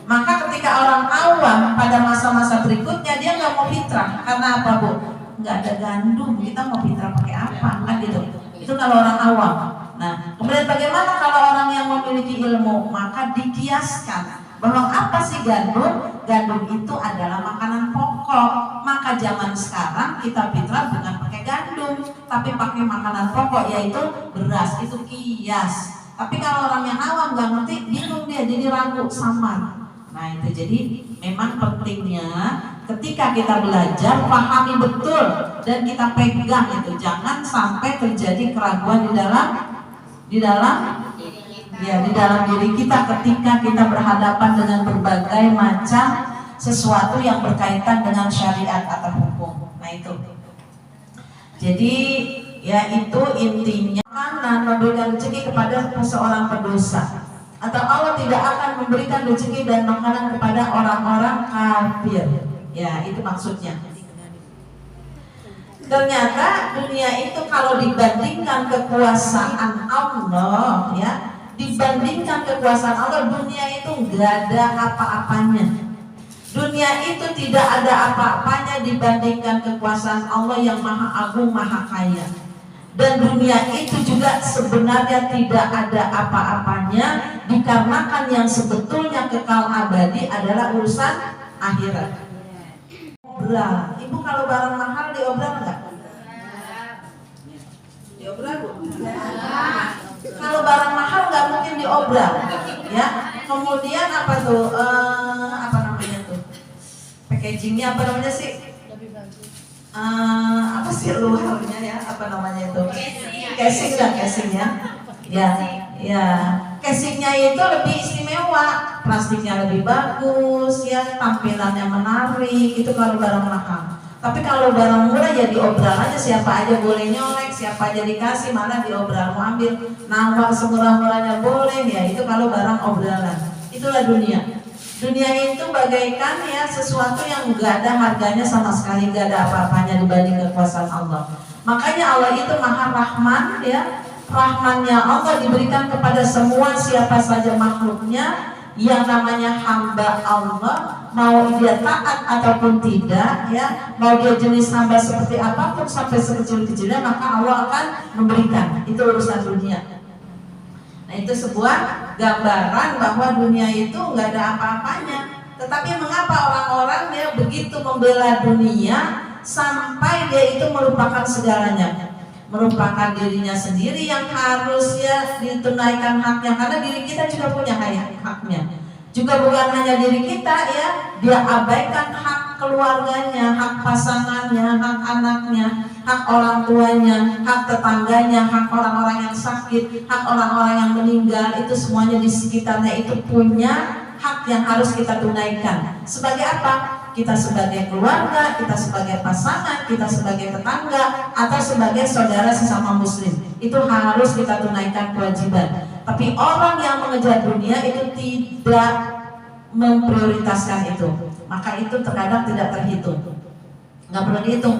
Maka ketika orang awam pada masa-masa berikutnya dia nggak mau fitrah karena apa Bu? Nggak ada gandum, kita mau fitrah pakai apa? Kan gitu. Itu kalau orang awam. Nah, kemudian bagaimana kalau orang yang memiliki ilmu? Maka dikiaskan bahwa apa sih gandum? Gandum itu adalah makanan pokok. Maka zaman sekarang kita fitrah bukan pakai gandum, tapi pakai makanan pokok yaitu beras. Itu kias. Tapi kalau orang yang awam nggak ngerti, bingung dia, jadi ragu, samar. Nah itu jadi memang pentingnya ketika kita belajar pahami betul dan kita pegang itu, jangan sampai terjadi keraguan di dalam diri kita ketika kita berhadapan dengan berbagai macam sesuatu yang berkaitan dengan syariat atau hukum. Nah itu. Jadi ya itu intinya, karena memberikan rezeki kepada seorang pendosa, atau Allah tidak akan memberikan rezeki dan makanan kepada orang-orang kafir. Ya itu maksudnya. Ternyata dunia itu kalau dibandingkan kekuasaan Allah ya, dibandingkan kekuasaan Allah, dunia itu nggak ada apa-apanya. Dunia itu tidak ada apa-apanya dibandingkan kekuasaan Allah yang maha agung, maha kaya. Dan dunia itu juga sebenarnya tidak ada apa-apanya, dikarenakan yang sebetulnya kekal abadi adalah urusan akhirat. Obral, ibu kalau barang mahal diobral nggak? Diobral bu? Kalau barang mahal nggak mungkin diobral, ya. Kemudian apa tuh? Apa namanya tuh? Packagingnya apa namanya sih? Apa sih luarnya ya? Apa namanya itu? Casing lah, casingnya. Ya. Casingnya itu lebih istimewa, plastiknya lebih bagus, ya, tampilannya menarik. Itu kalau barang mahal. Tapi kalau barang murah ya diobral aja, siapa aja boleh nyolek, siapa aja dikasih, malah diobral, mau ambil nawar semurah-murahnya boleh, ya. Itu kalau barang obralan. Itulah dunia. Dunia itu bagaikan ya sesuatu yang nggak ada harganya sama sekali, nggak ada apa-apanya dibanding kekuasaan Allah. Makanya Allah itu Maha Rahman, ya. Rahmannya Allah diberikan kepada semua siapa saja makhluknya yang namanya hamba Allah, mau dia taat ataupun tidak, ya, mau dia jenis hamba seperti apapun sampai sekecil-kecilnya, maka Allah akan memberikan. Itu urusan dunia. Nah, itu sebuah gambaran bahwa dunia itu nggak ada apa-apanya. Tetapi mengapa orang-orang dia begitu membela dunia sampai dia itu melupakan segalanya, merupakan dirinya sendiri yang harus ya ditunaikan haknya, karena diri kita juga punya haknya. Juga bukan hanya diri kita, ya, dia abaikan hak keluarganya, hak pasangannya, hak anaknya, hak orang tuanya, hak tetangganya, hak orang-orang yang sakit, hak orang-orang yang meninggal. Itu semuanya di sekitarnya itu punya hak yang harus kita tunaikan. Sebagai apa? Kita sebagai keluarga, kita sebagai pasangan, kita sebagai tetangga, atau sebagai saudara sesama muslim. Itu harus kita tunaikan kewajiban. Tapi orang yang mengejar dunia itu tidak memprioritaskan itu, maka itu terkadang tidak terhitung, nggak perlu dihitung.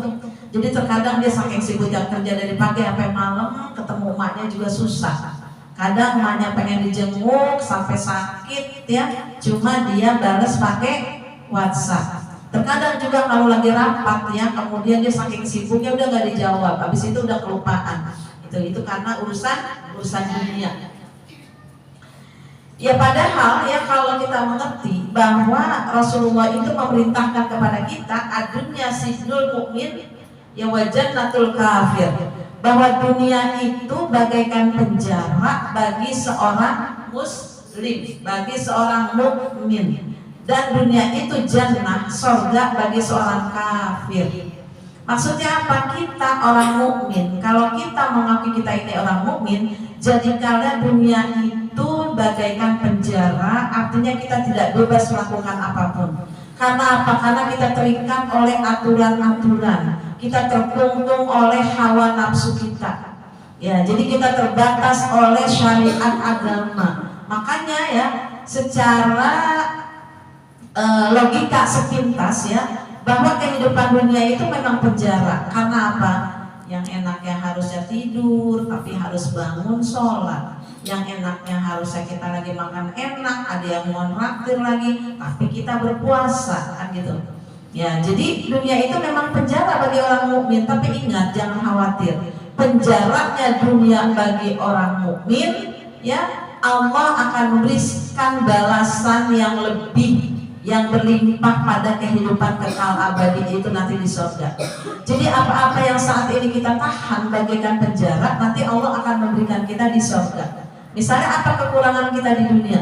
Jadi terkadang dia saking sibuknya kerja dari pagi sampai malam, ketemu emaknya juga susah. Kadang emaknya pengen dijenguk sampai sakit, ya, cuma dia balas pakai WhatsApp. Terkadang juga kalau lagi rapat, ya, kemudian dia saking sibuknya udah nggak dijawab, habis itu udah kelupaan. Itu karena urusan dunia. Ya, padahal ya kalau kita mengerti bahwa Rasulullah itu memerintahkan kepada kita adunya sijnul mukmin ya wajannatul kafir, bahwa dunia itu bagaikan penjara bagi seorang muslim, bagi seorang mukmin, dan dunia itu jannah, surga bagi seorang kafir. Maksudnya apa? Kita orang mukmin, kalau kita mengakui kita ini orang mukmin, jadikanlah dunia itu bagaikan penjara, artinya kita tidak bebas melakukan apapun. Karena apa? Karena kita terikat oleh aturan-aturan, kita terkungkung oleh hawa nafsu kita. Ya, jadi kita terbatas oleh syariat agama. Makanya ya, secara logika sepintas ya, bahwa kehidupan dunia itu memang penjara. Karena apa? Yang enaknya harusnya tidur, tapi harus bangun sholat. Yang enaknya harusnya kita lagi makan enak, ada yang mau traktir lagi, tapi kita berpuasa, kan gitu. Ya, jadi dunia itu memang penjara bagi orang mukmin. Tapi ingat, jangan khawatir. Penjaranya dunia bagi orang mukmin, ya, Allah akan memberikan balasan yang lebih, yang berlimpah pada kehidupan kekal abadi itu nanti di surga. Jadi apa-apa yang saat ini kita tahan bagaikan penjara, nanti Allah akan memberikan kita di surga. Misalnya apa kekurangan kita di dunia?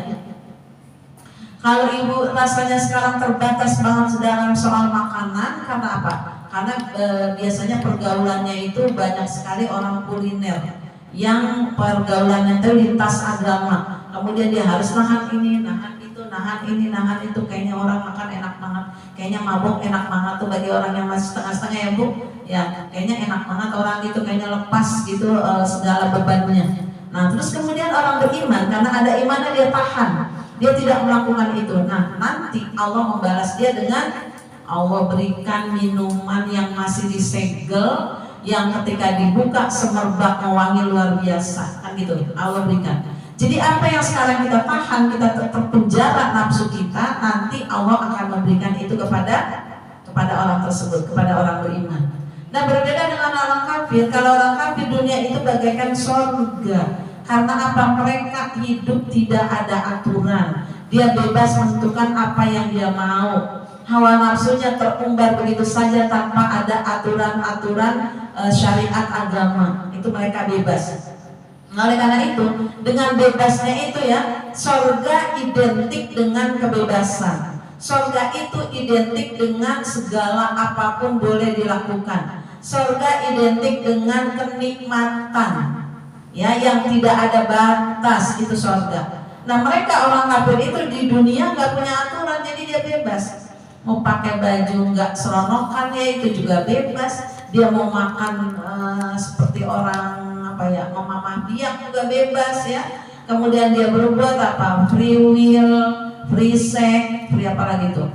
Kalau ibu rasanya sekarang terbatas banget dalam soal makanan, karena apa? Karena biasanya pergaulannya itu banyak sekali orang kuliner yang pergaulannya itu lintas agama. Kemudian dia harus nahan ini, nahan nahan ini, nahan itu. Kayaknya orang makan enak banget, kayaknya mabuk enak banget tuh bagi orang yang masih setengah-setengah, ya Bu. Ya, kayaknya enak banget orang gitu, kayaknya lepas gitu segala bebannya. Nah, terus kemudian orang beriman, karena ada imannya dia tahan, dia tidak melakukan itu. Nah, nanti Allah membalas dia dengan Allah berikan minuman yang masih disegel, yang ketika dibuka semerbak mewangi luar biasa, kan gitu Allah berikan. Jadi apa yang sekarang kita tahan, kita terpenjara nafsu kita, nanti Allah akan memberikan itu kepada orang tersebut, kepada orang beriman. Nah, berbeda dengan orang kafir. kafir, kalau orang kafir dunia itu bagaikan surga. Karena apa? Mereka hidup tidak ada aturan. Dia bebas menentukan apa yang dia mau. Hawa nafsunya terumbar begitu saja tanpa ada aturan-aturan syariat agama. Itu mereka bebas. Nah, oleh karena itu, dengan bebasnya itu ya, surga identik dengan kebebasan. Surga itu identik dengan segala apapun boleh dilakukan. Surga identik dengan kenikmatan, ya, yang tidak ada batas, itu surga. Nah, mereka orang kafir itu di dunia nggak punya aturan, jadi dia bebas. Mau pakai baju nggak seronokan ya itu juga bebas. Dia mau makan seperti orang apa ya, mau mamah biak juga bebas ya. Kemudian dia berbuat apa? Free will, free sex, free apa lagi tuh?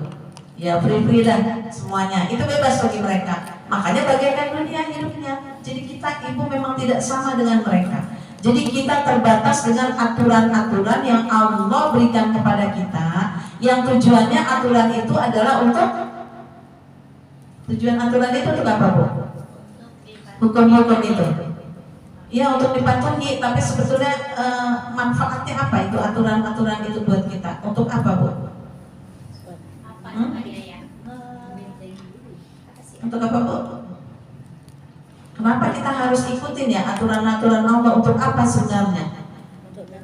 Ya free dan semuanya itu bebas bagi mereka. Makanya bagaikan dunia hidupnya. Jadi kita ibu memang tidak sama dengan mereka. Jadi kita terbatas dengan aturan-aturan yang Allah berikan kepada kita. Yang tujuannya aturan itu adalah untuk tujuan aturan itu untuk apa, Bu? Hukum-hukum itu. Ya untuk dipatuhi, tapi sebetulnya manfaatnya apa itu aturan-aturan itu buat kita? Untuk apa, Bu? Untuk apa, Bu? Kenapa kita harus ikutin ya aturan-aturan Allah? Untuk apa sebenarnya?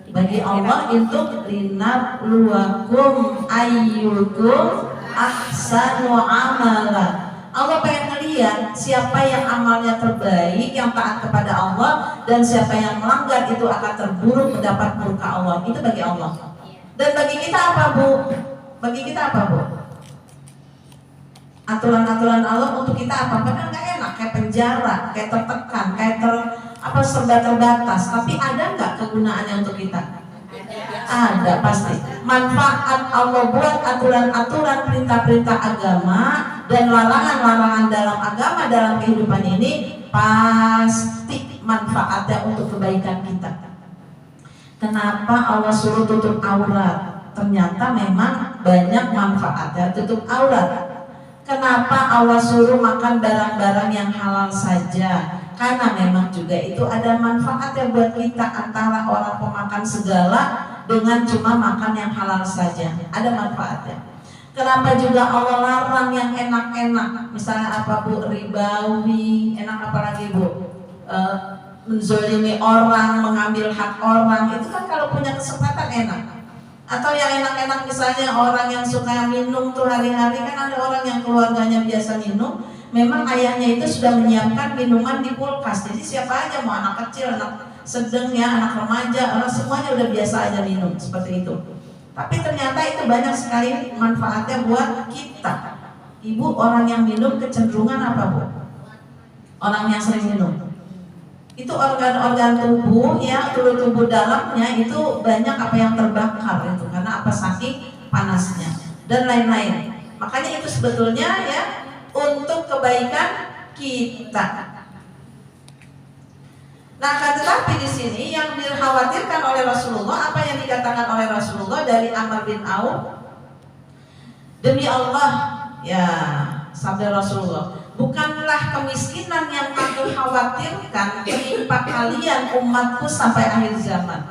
Bagi Allah untuk linabluwakum ayyukum ahsanu amala. Allah pengen ngelihat siapa yang amalnya terbaik, yang taat kepada Allah, dan siapa yang melanggar itu akan terburuk mendapat murka Allah. Itu bagi Allah. Dan bagi kita apa, Bu? Bagi kita apa, Bu? Aturan-aturan Allah untuk kita apa? Padahal nggak enak, kayak penjara, kayak tertekan, kayak serba terbatas. Tapi ada nggak kegunaannya untuk kita? Ada pasti. Manfaat Allah buat aturan-aturan, perintah-perintah agama dan larangan-larangan dalam agama dalam kehidupan ini pasti manfaatnya untuk kebaikan kita. Kenapa Allah suruh tutup aurat? Ternyata memang banyak manfaatnya tutup aurat. Kenapa Allah suruh makan barang-barang yang halal saja? Karena memang juga itu ada manfaatnya buat kita, antara orang pemakan segala dengan cuma makan yang halal saja. Ada manfaatnya. Kenapa juga Allah larang yang enak-enak? Misalnya apa, Bu? Ribawi, enak apa lagi, Bu? Menzolimi orang, mengambil hak orang. Itu kan kalau punya kesempatan enak. Atau yang enak-enak misalnya orang yang suka minum tuh hari-hari, kan ada orang yang keluarganya biasa minum, memang ayahnya itu sudah menyiapkan minuman di kulkas. Jadi siapa aja, mau anak kecil, anak sedang ya, anak remaja, orang semuanya udah biasa aja minum seperti itu. Tapi ternyata itu banyak sekali manfaatnya buat kita. Ibu, orang yang minum kecenderungan apa, Bu? Orang yang sering minum itu organ-organ tubuh ya, tubuh dalamnya itu banyak apa yang terbakar itu karena apa, saking panasnya dan lain-lain. Makanya itu sebetulnya ya untuk kebaikan kita. Nah, tetapi di sini yang dikhawatirkan oleh Rasulullah, apa yang dikatakan oleh Rasulullah dari Amr bin Auf, demi Allah ya, sabda Rasulullah, bukanlah kemiskinan yang aku khawatirkan menimpa kalian umatku sampai akhir zaman.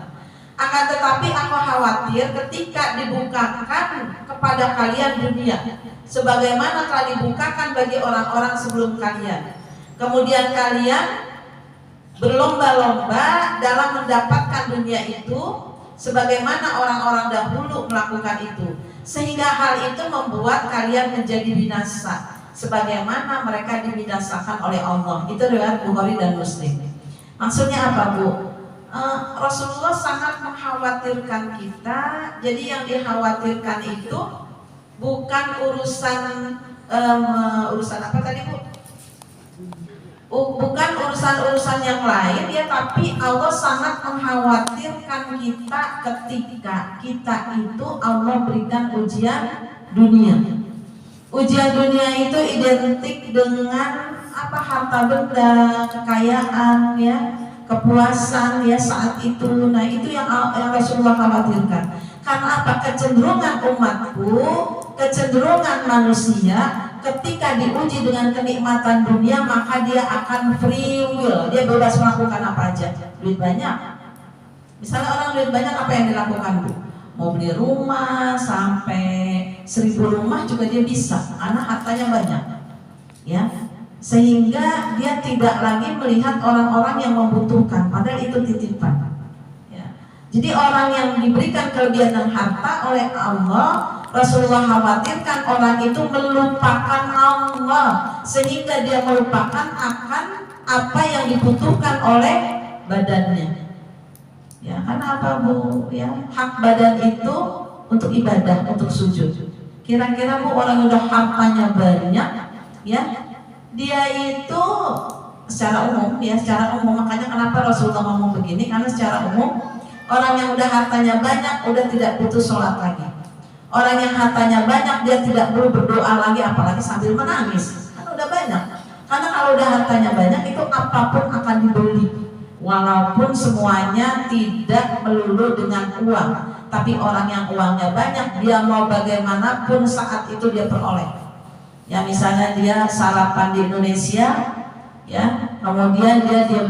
Akan tetapi aku khawatir ketika dibukakan kepada kalian dunia, sebagaimana telah dibukakan bagi orang-orang sebelum kalian. Kemudian kalian berlomba-lomba dalam mendapatkan dunia itu, sebagaimana orang-orang dahulu melakukan itu, sehingga hal itu membuat kalian menjadi binasa, sebagaimana mereka dibinasakan oleh Allah. Itu riwayat Bukhari dan Muslim. Maksudnya apa, Bu? Rasulullah sangat mengkhawatirkan kita. Jadi yang dikhawatirkan itu bukan urusan apa tadi, Bu? Bukan urusan-urusan yang lain ya, tapi Allah sangat mengkhawatirkan kita ketika kita itu Allah berikan ujian dunia. Ujian dunia itu identik dengan apa, harta benda, kekayaan ya, kepuasan ya saat itu. Nah, itu yang Rasulullah khawatirkan. Karena apa? Kecenderungan umatku, kecenderungan manusia ketika diuji dengan kenikmatan dunia maka dia akan free will, dia bebas melakukan apa aja. Duit banyak, misalnya orang duit banyak, apa yang dilakukan Bu? Mau beli rumah sampai 1000 rumah juga dia bisa karena hartanya banyak, ya. Sehingga dia tidak lagi melihat orang-orang yang membutuhkan, padahal itu titipan. Ya. Jadi orang yang diberikan kelebihan harta oleh Allah, Rasulullah khawatirkan orang itu melupakan Allah, sehingga dia melupakan akan apa yang dibutuhkan oleh badannya. Ya, karena apa Bu? Ya, hak badan itu untuk ibadah, untuk sujud. Kira-kira Bu, orang yang udah hartanya banyak, ya, dia itu secara umum, ya, secara umum, makanya kenapa Rasulullah ngomong begini? Karena secara umum orang yang udah hartanya banyak udah tidak butuh sholat lagi. Orang yang hartanya banyak dia tidak perlu berdoa lagi, apalagi sambil menangis. Kan udah banyak. Karena kalau udah hartanya banyak itu apapun akan dibeli. Walaupun semuanya tidak melulu dengan uang, tapi orang yang uangnya banyak, dia mau bagaimanapun saat itu dia peroleh. Ya, misalnya dia sarapan di Indonesia, ya, kemudian dia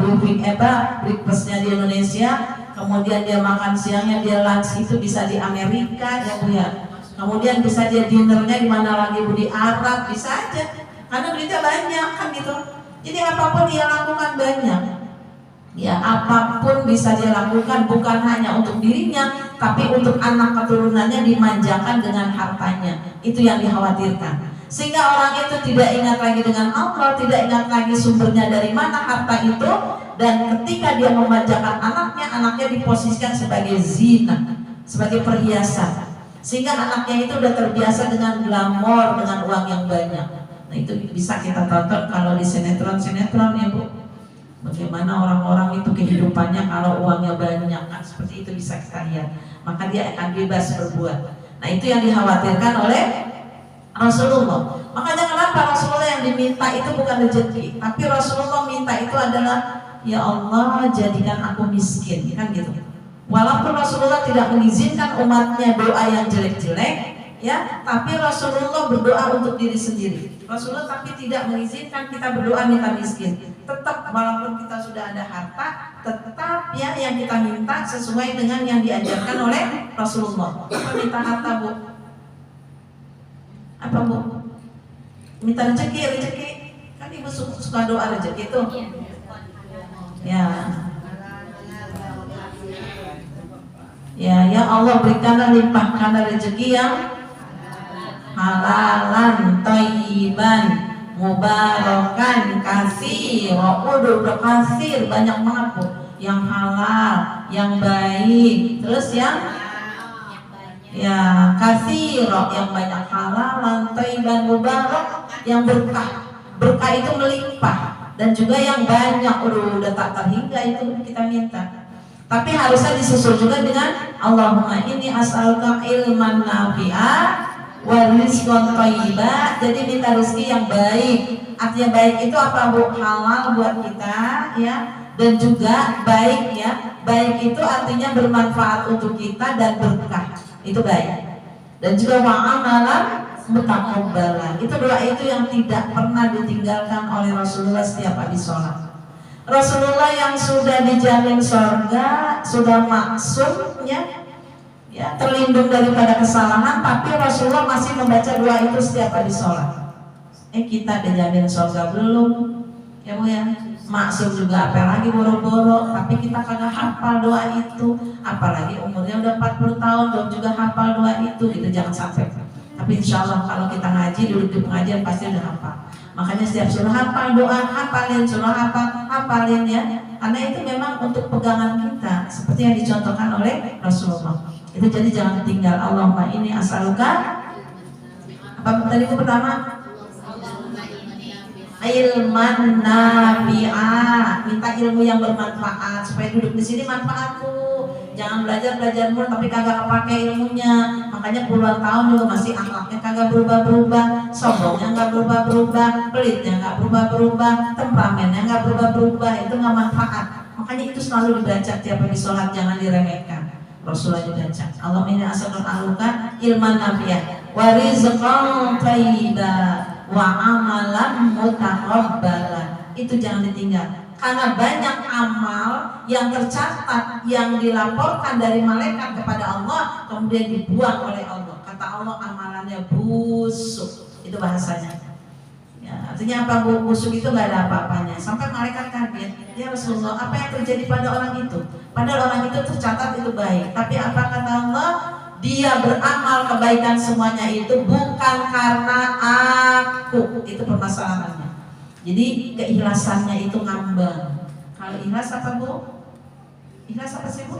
breakfastnya di Indonesia, kemudian dia makan siangnya, dia lunch itu bisa di Amerika, ya Bu ya. Kemudian bisa dia dinernya di mana lagi Bu, di Arab, bisa aja, karena duitnya banyak kan gitu. Jadi apapun dia lakukan banyak. Ya, apapun bisa dia lakukan, bukan hanya untuk dirinya, tapi untuk anak keturunannya dimanjakan dengan hartanya. Itu yang dikhawatirkan. Sehingga orang itu tidak ingat lagi dengan Allah, tidak ingat lagi sumbernya dari mana harta itu, dan ketika dia memanjakan anaknya, anaknya diposisikan sebagai zina, sebagai perhiasan. Sehingga anaknya itu udah terbiasa dengan glamor, dengan uang yang banyak. Nah, itu bisa kita tonton kalau di sinetron-sinetron ya Bu. Bagaimana orang-orang itu kehidupannya kalau uangnya banyak, kan seperti itu bisa kita lihat. Maka dia akan bebas berbuat. Nah, itu yang dikhawatirkan oleh Rasulullah. Makanya kenapa Rasulullah yang diminta itu bukan rezeki, tapi Rasulullah minta itu adalah, ya Allah jadikan aku miskin, kan gitu. Walaupun Rasulullah tidak mengizinkan umatnya doa yang jelek-jelek, ya, tapi Rasulullah berdoa untuk diri sendiri. Rasulullah tapi tidak mengizinkan kita berdoa minta miskin. Tetap walaupun kita sudah ada harta, tetap ya yang kita minta sesuai dengan yang diajarkan oleh Rasulullah. Apa minta harta Bu? Apa Bu? Minta rezeki. Kan Ibu suka doa rezeki itu. Ya. Ya Allah berikanlah limpahkanlah rezeki yang halalan, thayyiban, mubarakan, kasir, udah kasir banyak banget Bu. Yang halal, yang baik, terus yang ya kasir, yang banyak halalan, thayyiban, mubarak, yang berkah. Berkah itu melimpah dan juga yang banyak, udah tak terhingga itu kita minta. Tapi harusnya disusul juga dengan Allahumma inni as'aluka ilman nafi'a wa rizqan thayyiba. Jadi minta rezeki yang baik. Artinya baik itu apa Bu? Halal buat kita ya, dan juga baik ya. Baik itu artinya bermanfaat untuk kita dan berkah. Itu baik. Dan juga wa'amalan mutaqabbalan. Itu doa itu yang tidak pernah ditinggalkan oleh Rasulullah setiap habis sholat. Rasulullah yang sudah dijamin surga, sudah maksum ya, terlindung daripada kesalahan, tapi Rasulullah masih membaca doa itu setiap kali sholat. Kita dijamin surga belum, ya Bu ya, maksum juga apalagi boro-boro, tapi kita kagak hafal doa itu, apalagi umurnya udah 40 tahun belum juga hafal doa itu jangan sampai. Tapi insya Allah kalau kita ngaji, duduk di pengajian pasti udah hafal. Makanya setiap surah hafal doa, hafalin surah hafalin ya. Karena itu memang untuk pegangan kita, seperti yang dicontohkan oleh Rasulullah. Itu jadi jangan tinggal. Allahumma inni as'aluka. Apa tadi itu pertama? Ilman nafi'ah, minta ilmu yang bermanfaat supaya duduk di sini manfaat Bu. Jangan belajar mulu tapi kagak kepake ilmunya. Makanya puluhan tahun juga masih akhlaknya kagak berubah-berubah, sombongnya nggak berubah-berubah, pelitnya nggak berubah-berubah, temperamennya nggak berubah-berubah, itu nggak manfaat. Makanya itu selalu dibaca tiap habis sholat, jangan diremehkan. Rasulullah dibaca. Allahumma inni as'aluka ilman nafi'ah wa rizqan thayyiban. wa amalan mutaqabbalan. Itu jangan ditinggal. Karena banyak amal yang tercatat, yang dilaporkan dari malaikat kepada Allah, kemudian dibuang oleh Allah. Kata Allah, amalannya busuk. Itu bahasanya. Ya, artinya apa? Busuk itu nggak ada apa-apanya. Sampai malaikat kaget, ya Rasulullah, apa yang terjadi pada orang itu? Padahal orang itu tercatat itu baik. Tapi apa kata Allah? Dia beramal kebaikan semuanya itu bukan karena aku. Itu permasalahannya. Jadi keikhlasannya itu ngambang. Kalau ikhlas apa Bu? Ikhlas apa sih Bu?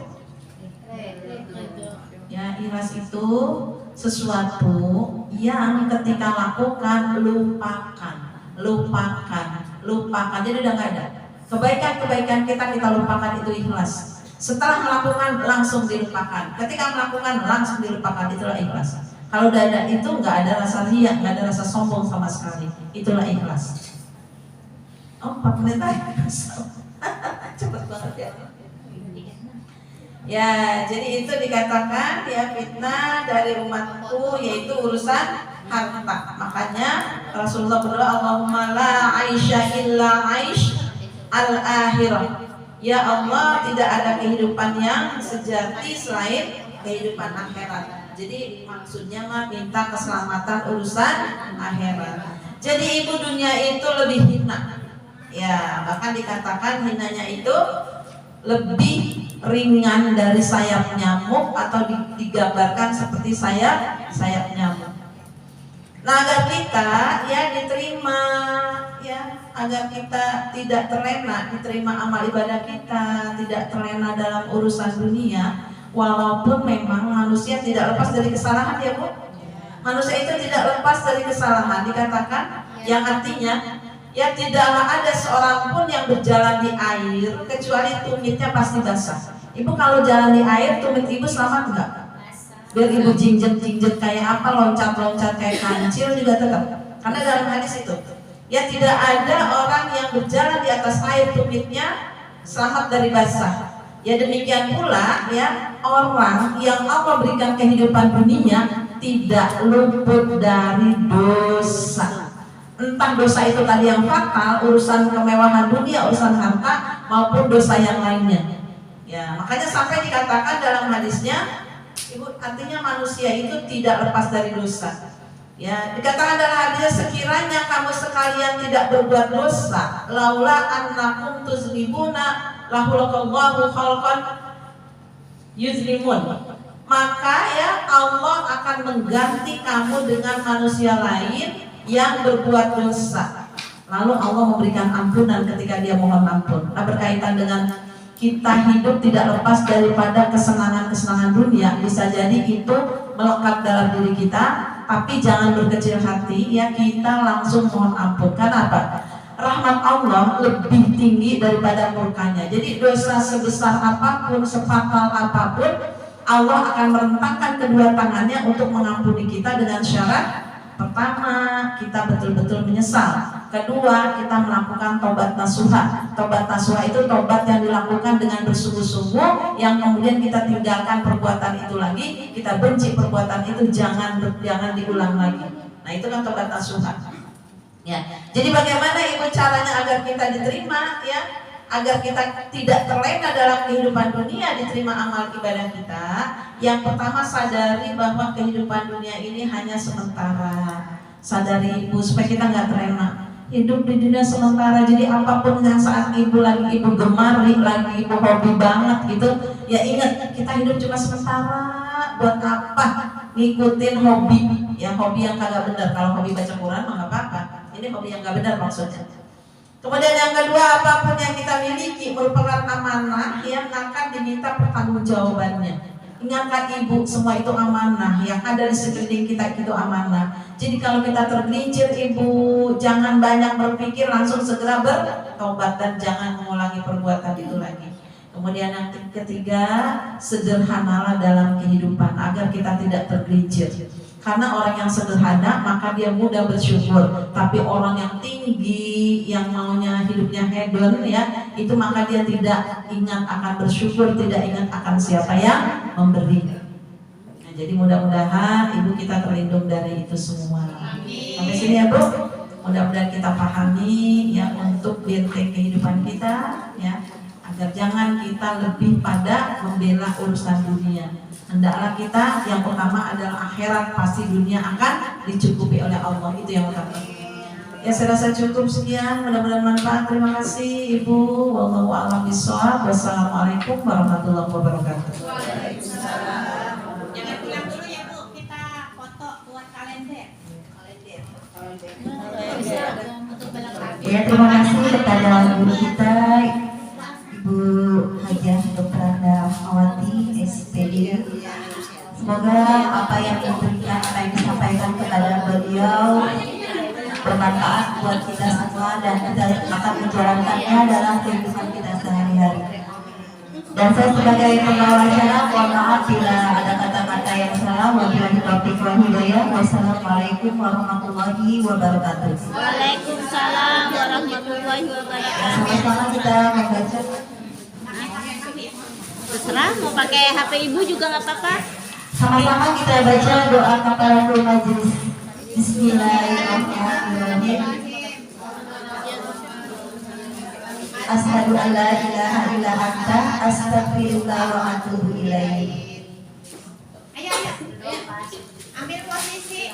Ya, ikhlas itu sesuatu yang ketika lakukan lupakan, jadi udah nggak ada. Kebaikan kita lupakan, itu ikhlas. Setelah melakukan langsung dilupakan, ketika melakukan langsung dilupakan, itulah ikhlas. Kalau udah ada itu nggak ada rasa riya, nggak ada rasa sombong sama sekali, itulah ikhlas. Oh, 4 menit aja. Cepet banget ya. Ya, jadi itu dikatakan ya fitnah dari umatku, yaitu urusan harta. Makanya Rasulullah berdoa, Allahumma la aisha illa aish al-akhirah. Ya Allah, tidak ada kehidupan yang sejati selain kehidupan akhirat. Jadi maksudnya mah minta keselamatan urusan akhirat. Jadi ibu dunia itu lebih hina. Ya, bahkan dikatakan hinanya itu lebih ringan dari sayap nyamuk, atau digambarkan seperti sayap nyamuk. Nah, agar kita ya diterima, ya agar kita tidak terlena, diterima amal ibadah kita, tidak terlena dalam urusan dunia. Walaupun memang manusia tidak lepas dari kesalahan ya Bu. Manusia itu tidak lepas dari kesalahan, dikatakan yang artinya ya tidaklah ada seorang pun yang berjalan di air kecuali tumitnya pasti basah. Ibu kalau jalan di air, tumit ibu selamat enggak? Biar ibu jinjet kayak apa, loncat kayak kancil juga tetap. Karena dalam hadis itu, ya tidak ada orang yang berjalan di atas air tumitnya selamat dari basah. Ya demikian pula ya orang yang Allah berikan kehidupan dunia tidak luput dari dosa. Entah dosa itu tadi yang fatal, urusan kemewahan dunia, urusan harta, maupun dosa yang lainnya. Ya, makanya sampai dikatakan dalam hadisnya, Ibu, artinya manusia itu tidak lepas dari dosa. Ya, dikatakan dalam hadisnya, sekiranya kamu sekalian tidak berbuat dosa, laula annakum tuzlimuna lahulakallahu khalqan yuzlimun. Maka ya Allah akan mengganti kamu dengan manusia lain yang berbuat dosa. Lalu Allah memberikan ampunan ketika dia mohon ampun. Nah, berkaitan dengan kita hidup tidak lepas daripada kesenangan-kesenangan dunia. Bisa jadi itu melekat dalam diri kita, tapi jangan berkecil hati ya, kita langsung mohon ampun. Kenapa? Rahmat Allah lebih tinggi daripada murkanya. Jadi dosa sebesar apapun, sefatal apapun, Allah akan merentangkan kedua tangannya untuk mengampuni kita dengan syarat: pertama, kita betul-betul menyesal. Kedua, kita melakukan tobat nasuha. Tobat nasuha itu tobat yang dilakukan dengan bersungguh-sungguh, yang kemudian kita tinggalkan perbuatan itu lagi, kita benci perbuatan itu, jangan diulang lagi. Nah, itu kan tobat nasuha. Ya. Jadi bagaimana Ibu caranya agar kita diterima ya? Agar kita tidak terlena dalam kehidupan dunia, diterima amal ibadah kita. Yang pertama, sadari bahwa kehidupan dunia ini hanya sementara. Sadari Ibu supaya kita nggak terlena. Hidup di dunia sementara, jadi apapun yang saat Ibu lagi Ibu gemari, lagi Ibu hobi banget gitu, ya ingat kita hidup cuma sementara. Buat apa ngikutin hobi? Ya hobi yang kagak benar. Kalau hobi baca Quran mah nggak apa-apa. Ini hobi yang nggak benar maksudnya. Kemudian yang kedua, apapun yang kita miliki merupakan amanah yang akan diminta pertanggungjawabannya. Ingatkan Ibu, semua itu amanah, yang ada di sekeliling kita itu amanah. Jadi kalau kita tergelincir Ibu, jangan banyak berpikir, langsung segera bertobat dan jangan mengulangi perbuatan itu lagi. Kemudian yang ketiga, sederhanalah dalam kehidupan agar kita tidak tergelincir. Karena orang yang sederhana maka dia mudah bersyukur. Tapi orang yang tinggi, yang maunya hidupnya hedon ya, itu maka dia tidak ingat akan bersyukur, tidak ingat akan siapa yang memberi. Nah, jadi mudah-mudahan Ibu kita terlindung dari itu semua. Sampai sini ya Bu. mudah-mudahan kita pahami ya untuk benteng kehidupan kita ya, agar jangan kita lebih pada membela urusan dunia. Hendaklah kita yang pertama adalah akhirat, pasti dunia akan dicukupi oleh Allah, itu yang utama. Ya saya rasa cukup sekian, mudah-mudahan manfaat. Terima kasih Ibu. Wallahu a'lam bishawab. Wassalamualaikum warahmatullahi wabarakatuh. Jangan pulang dulu ya Bu, kita foto buat kalender. Untuk melengkapi. Ya, terima kasih kepada guru kita Ibu Hajah Dr. Anda Awati SPD. Semoga apa yang diberikan, apa yang disampaikan kepada beliau bermanfaat buat kita semua dan kita akan menjalankannya dalam kehidupan kita sehari-hari. Dan saya sebagai pembawa acara mohon maaf bila ada kata-kata yang salah. Wabillahi taufiq wal hidayah. Wassalamualaikum warahmatullahi wabarakatuh. Waalaikumsalam warahmatullahi wabarakatuh. Sama-sama kita membaca. Terserah mau pakai HP Ibu juga nggak apa-apa. Sama-sama kita baca doa kafaratul majelis. Bismillahirrahmanirrahim. Asyhadu an la ilaha illa anta astaghfirullah wa atubu ilaik. Ayo, ambil posisi.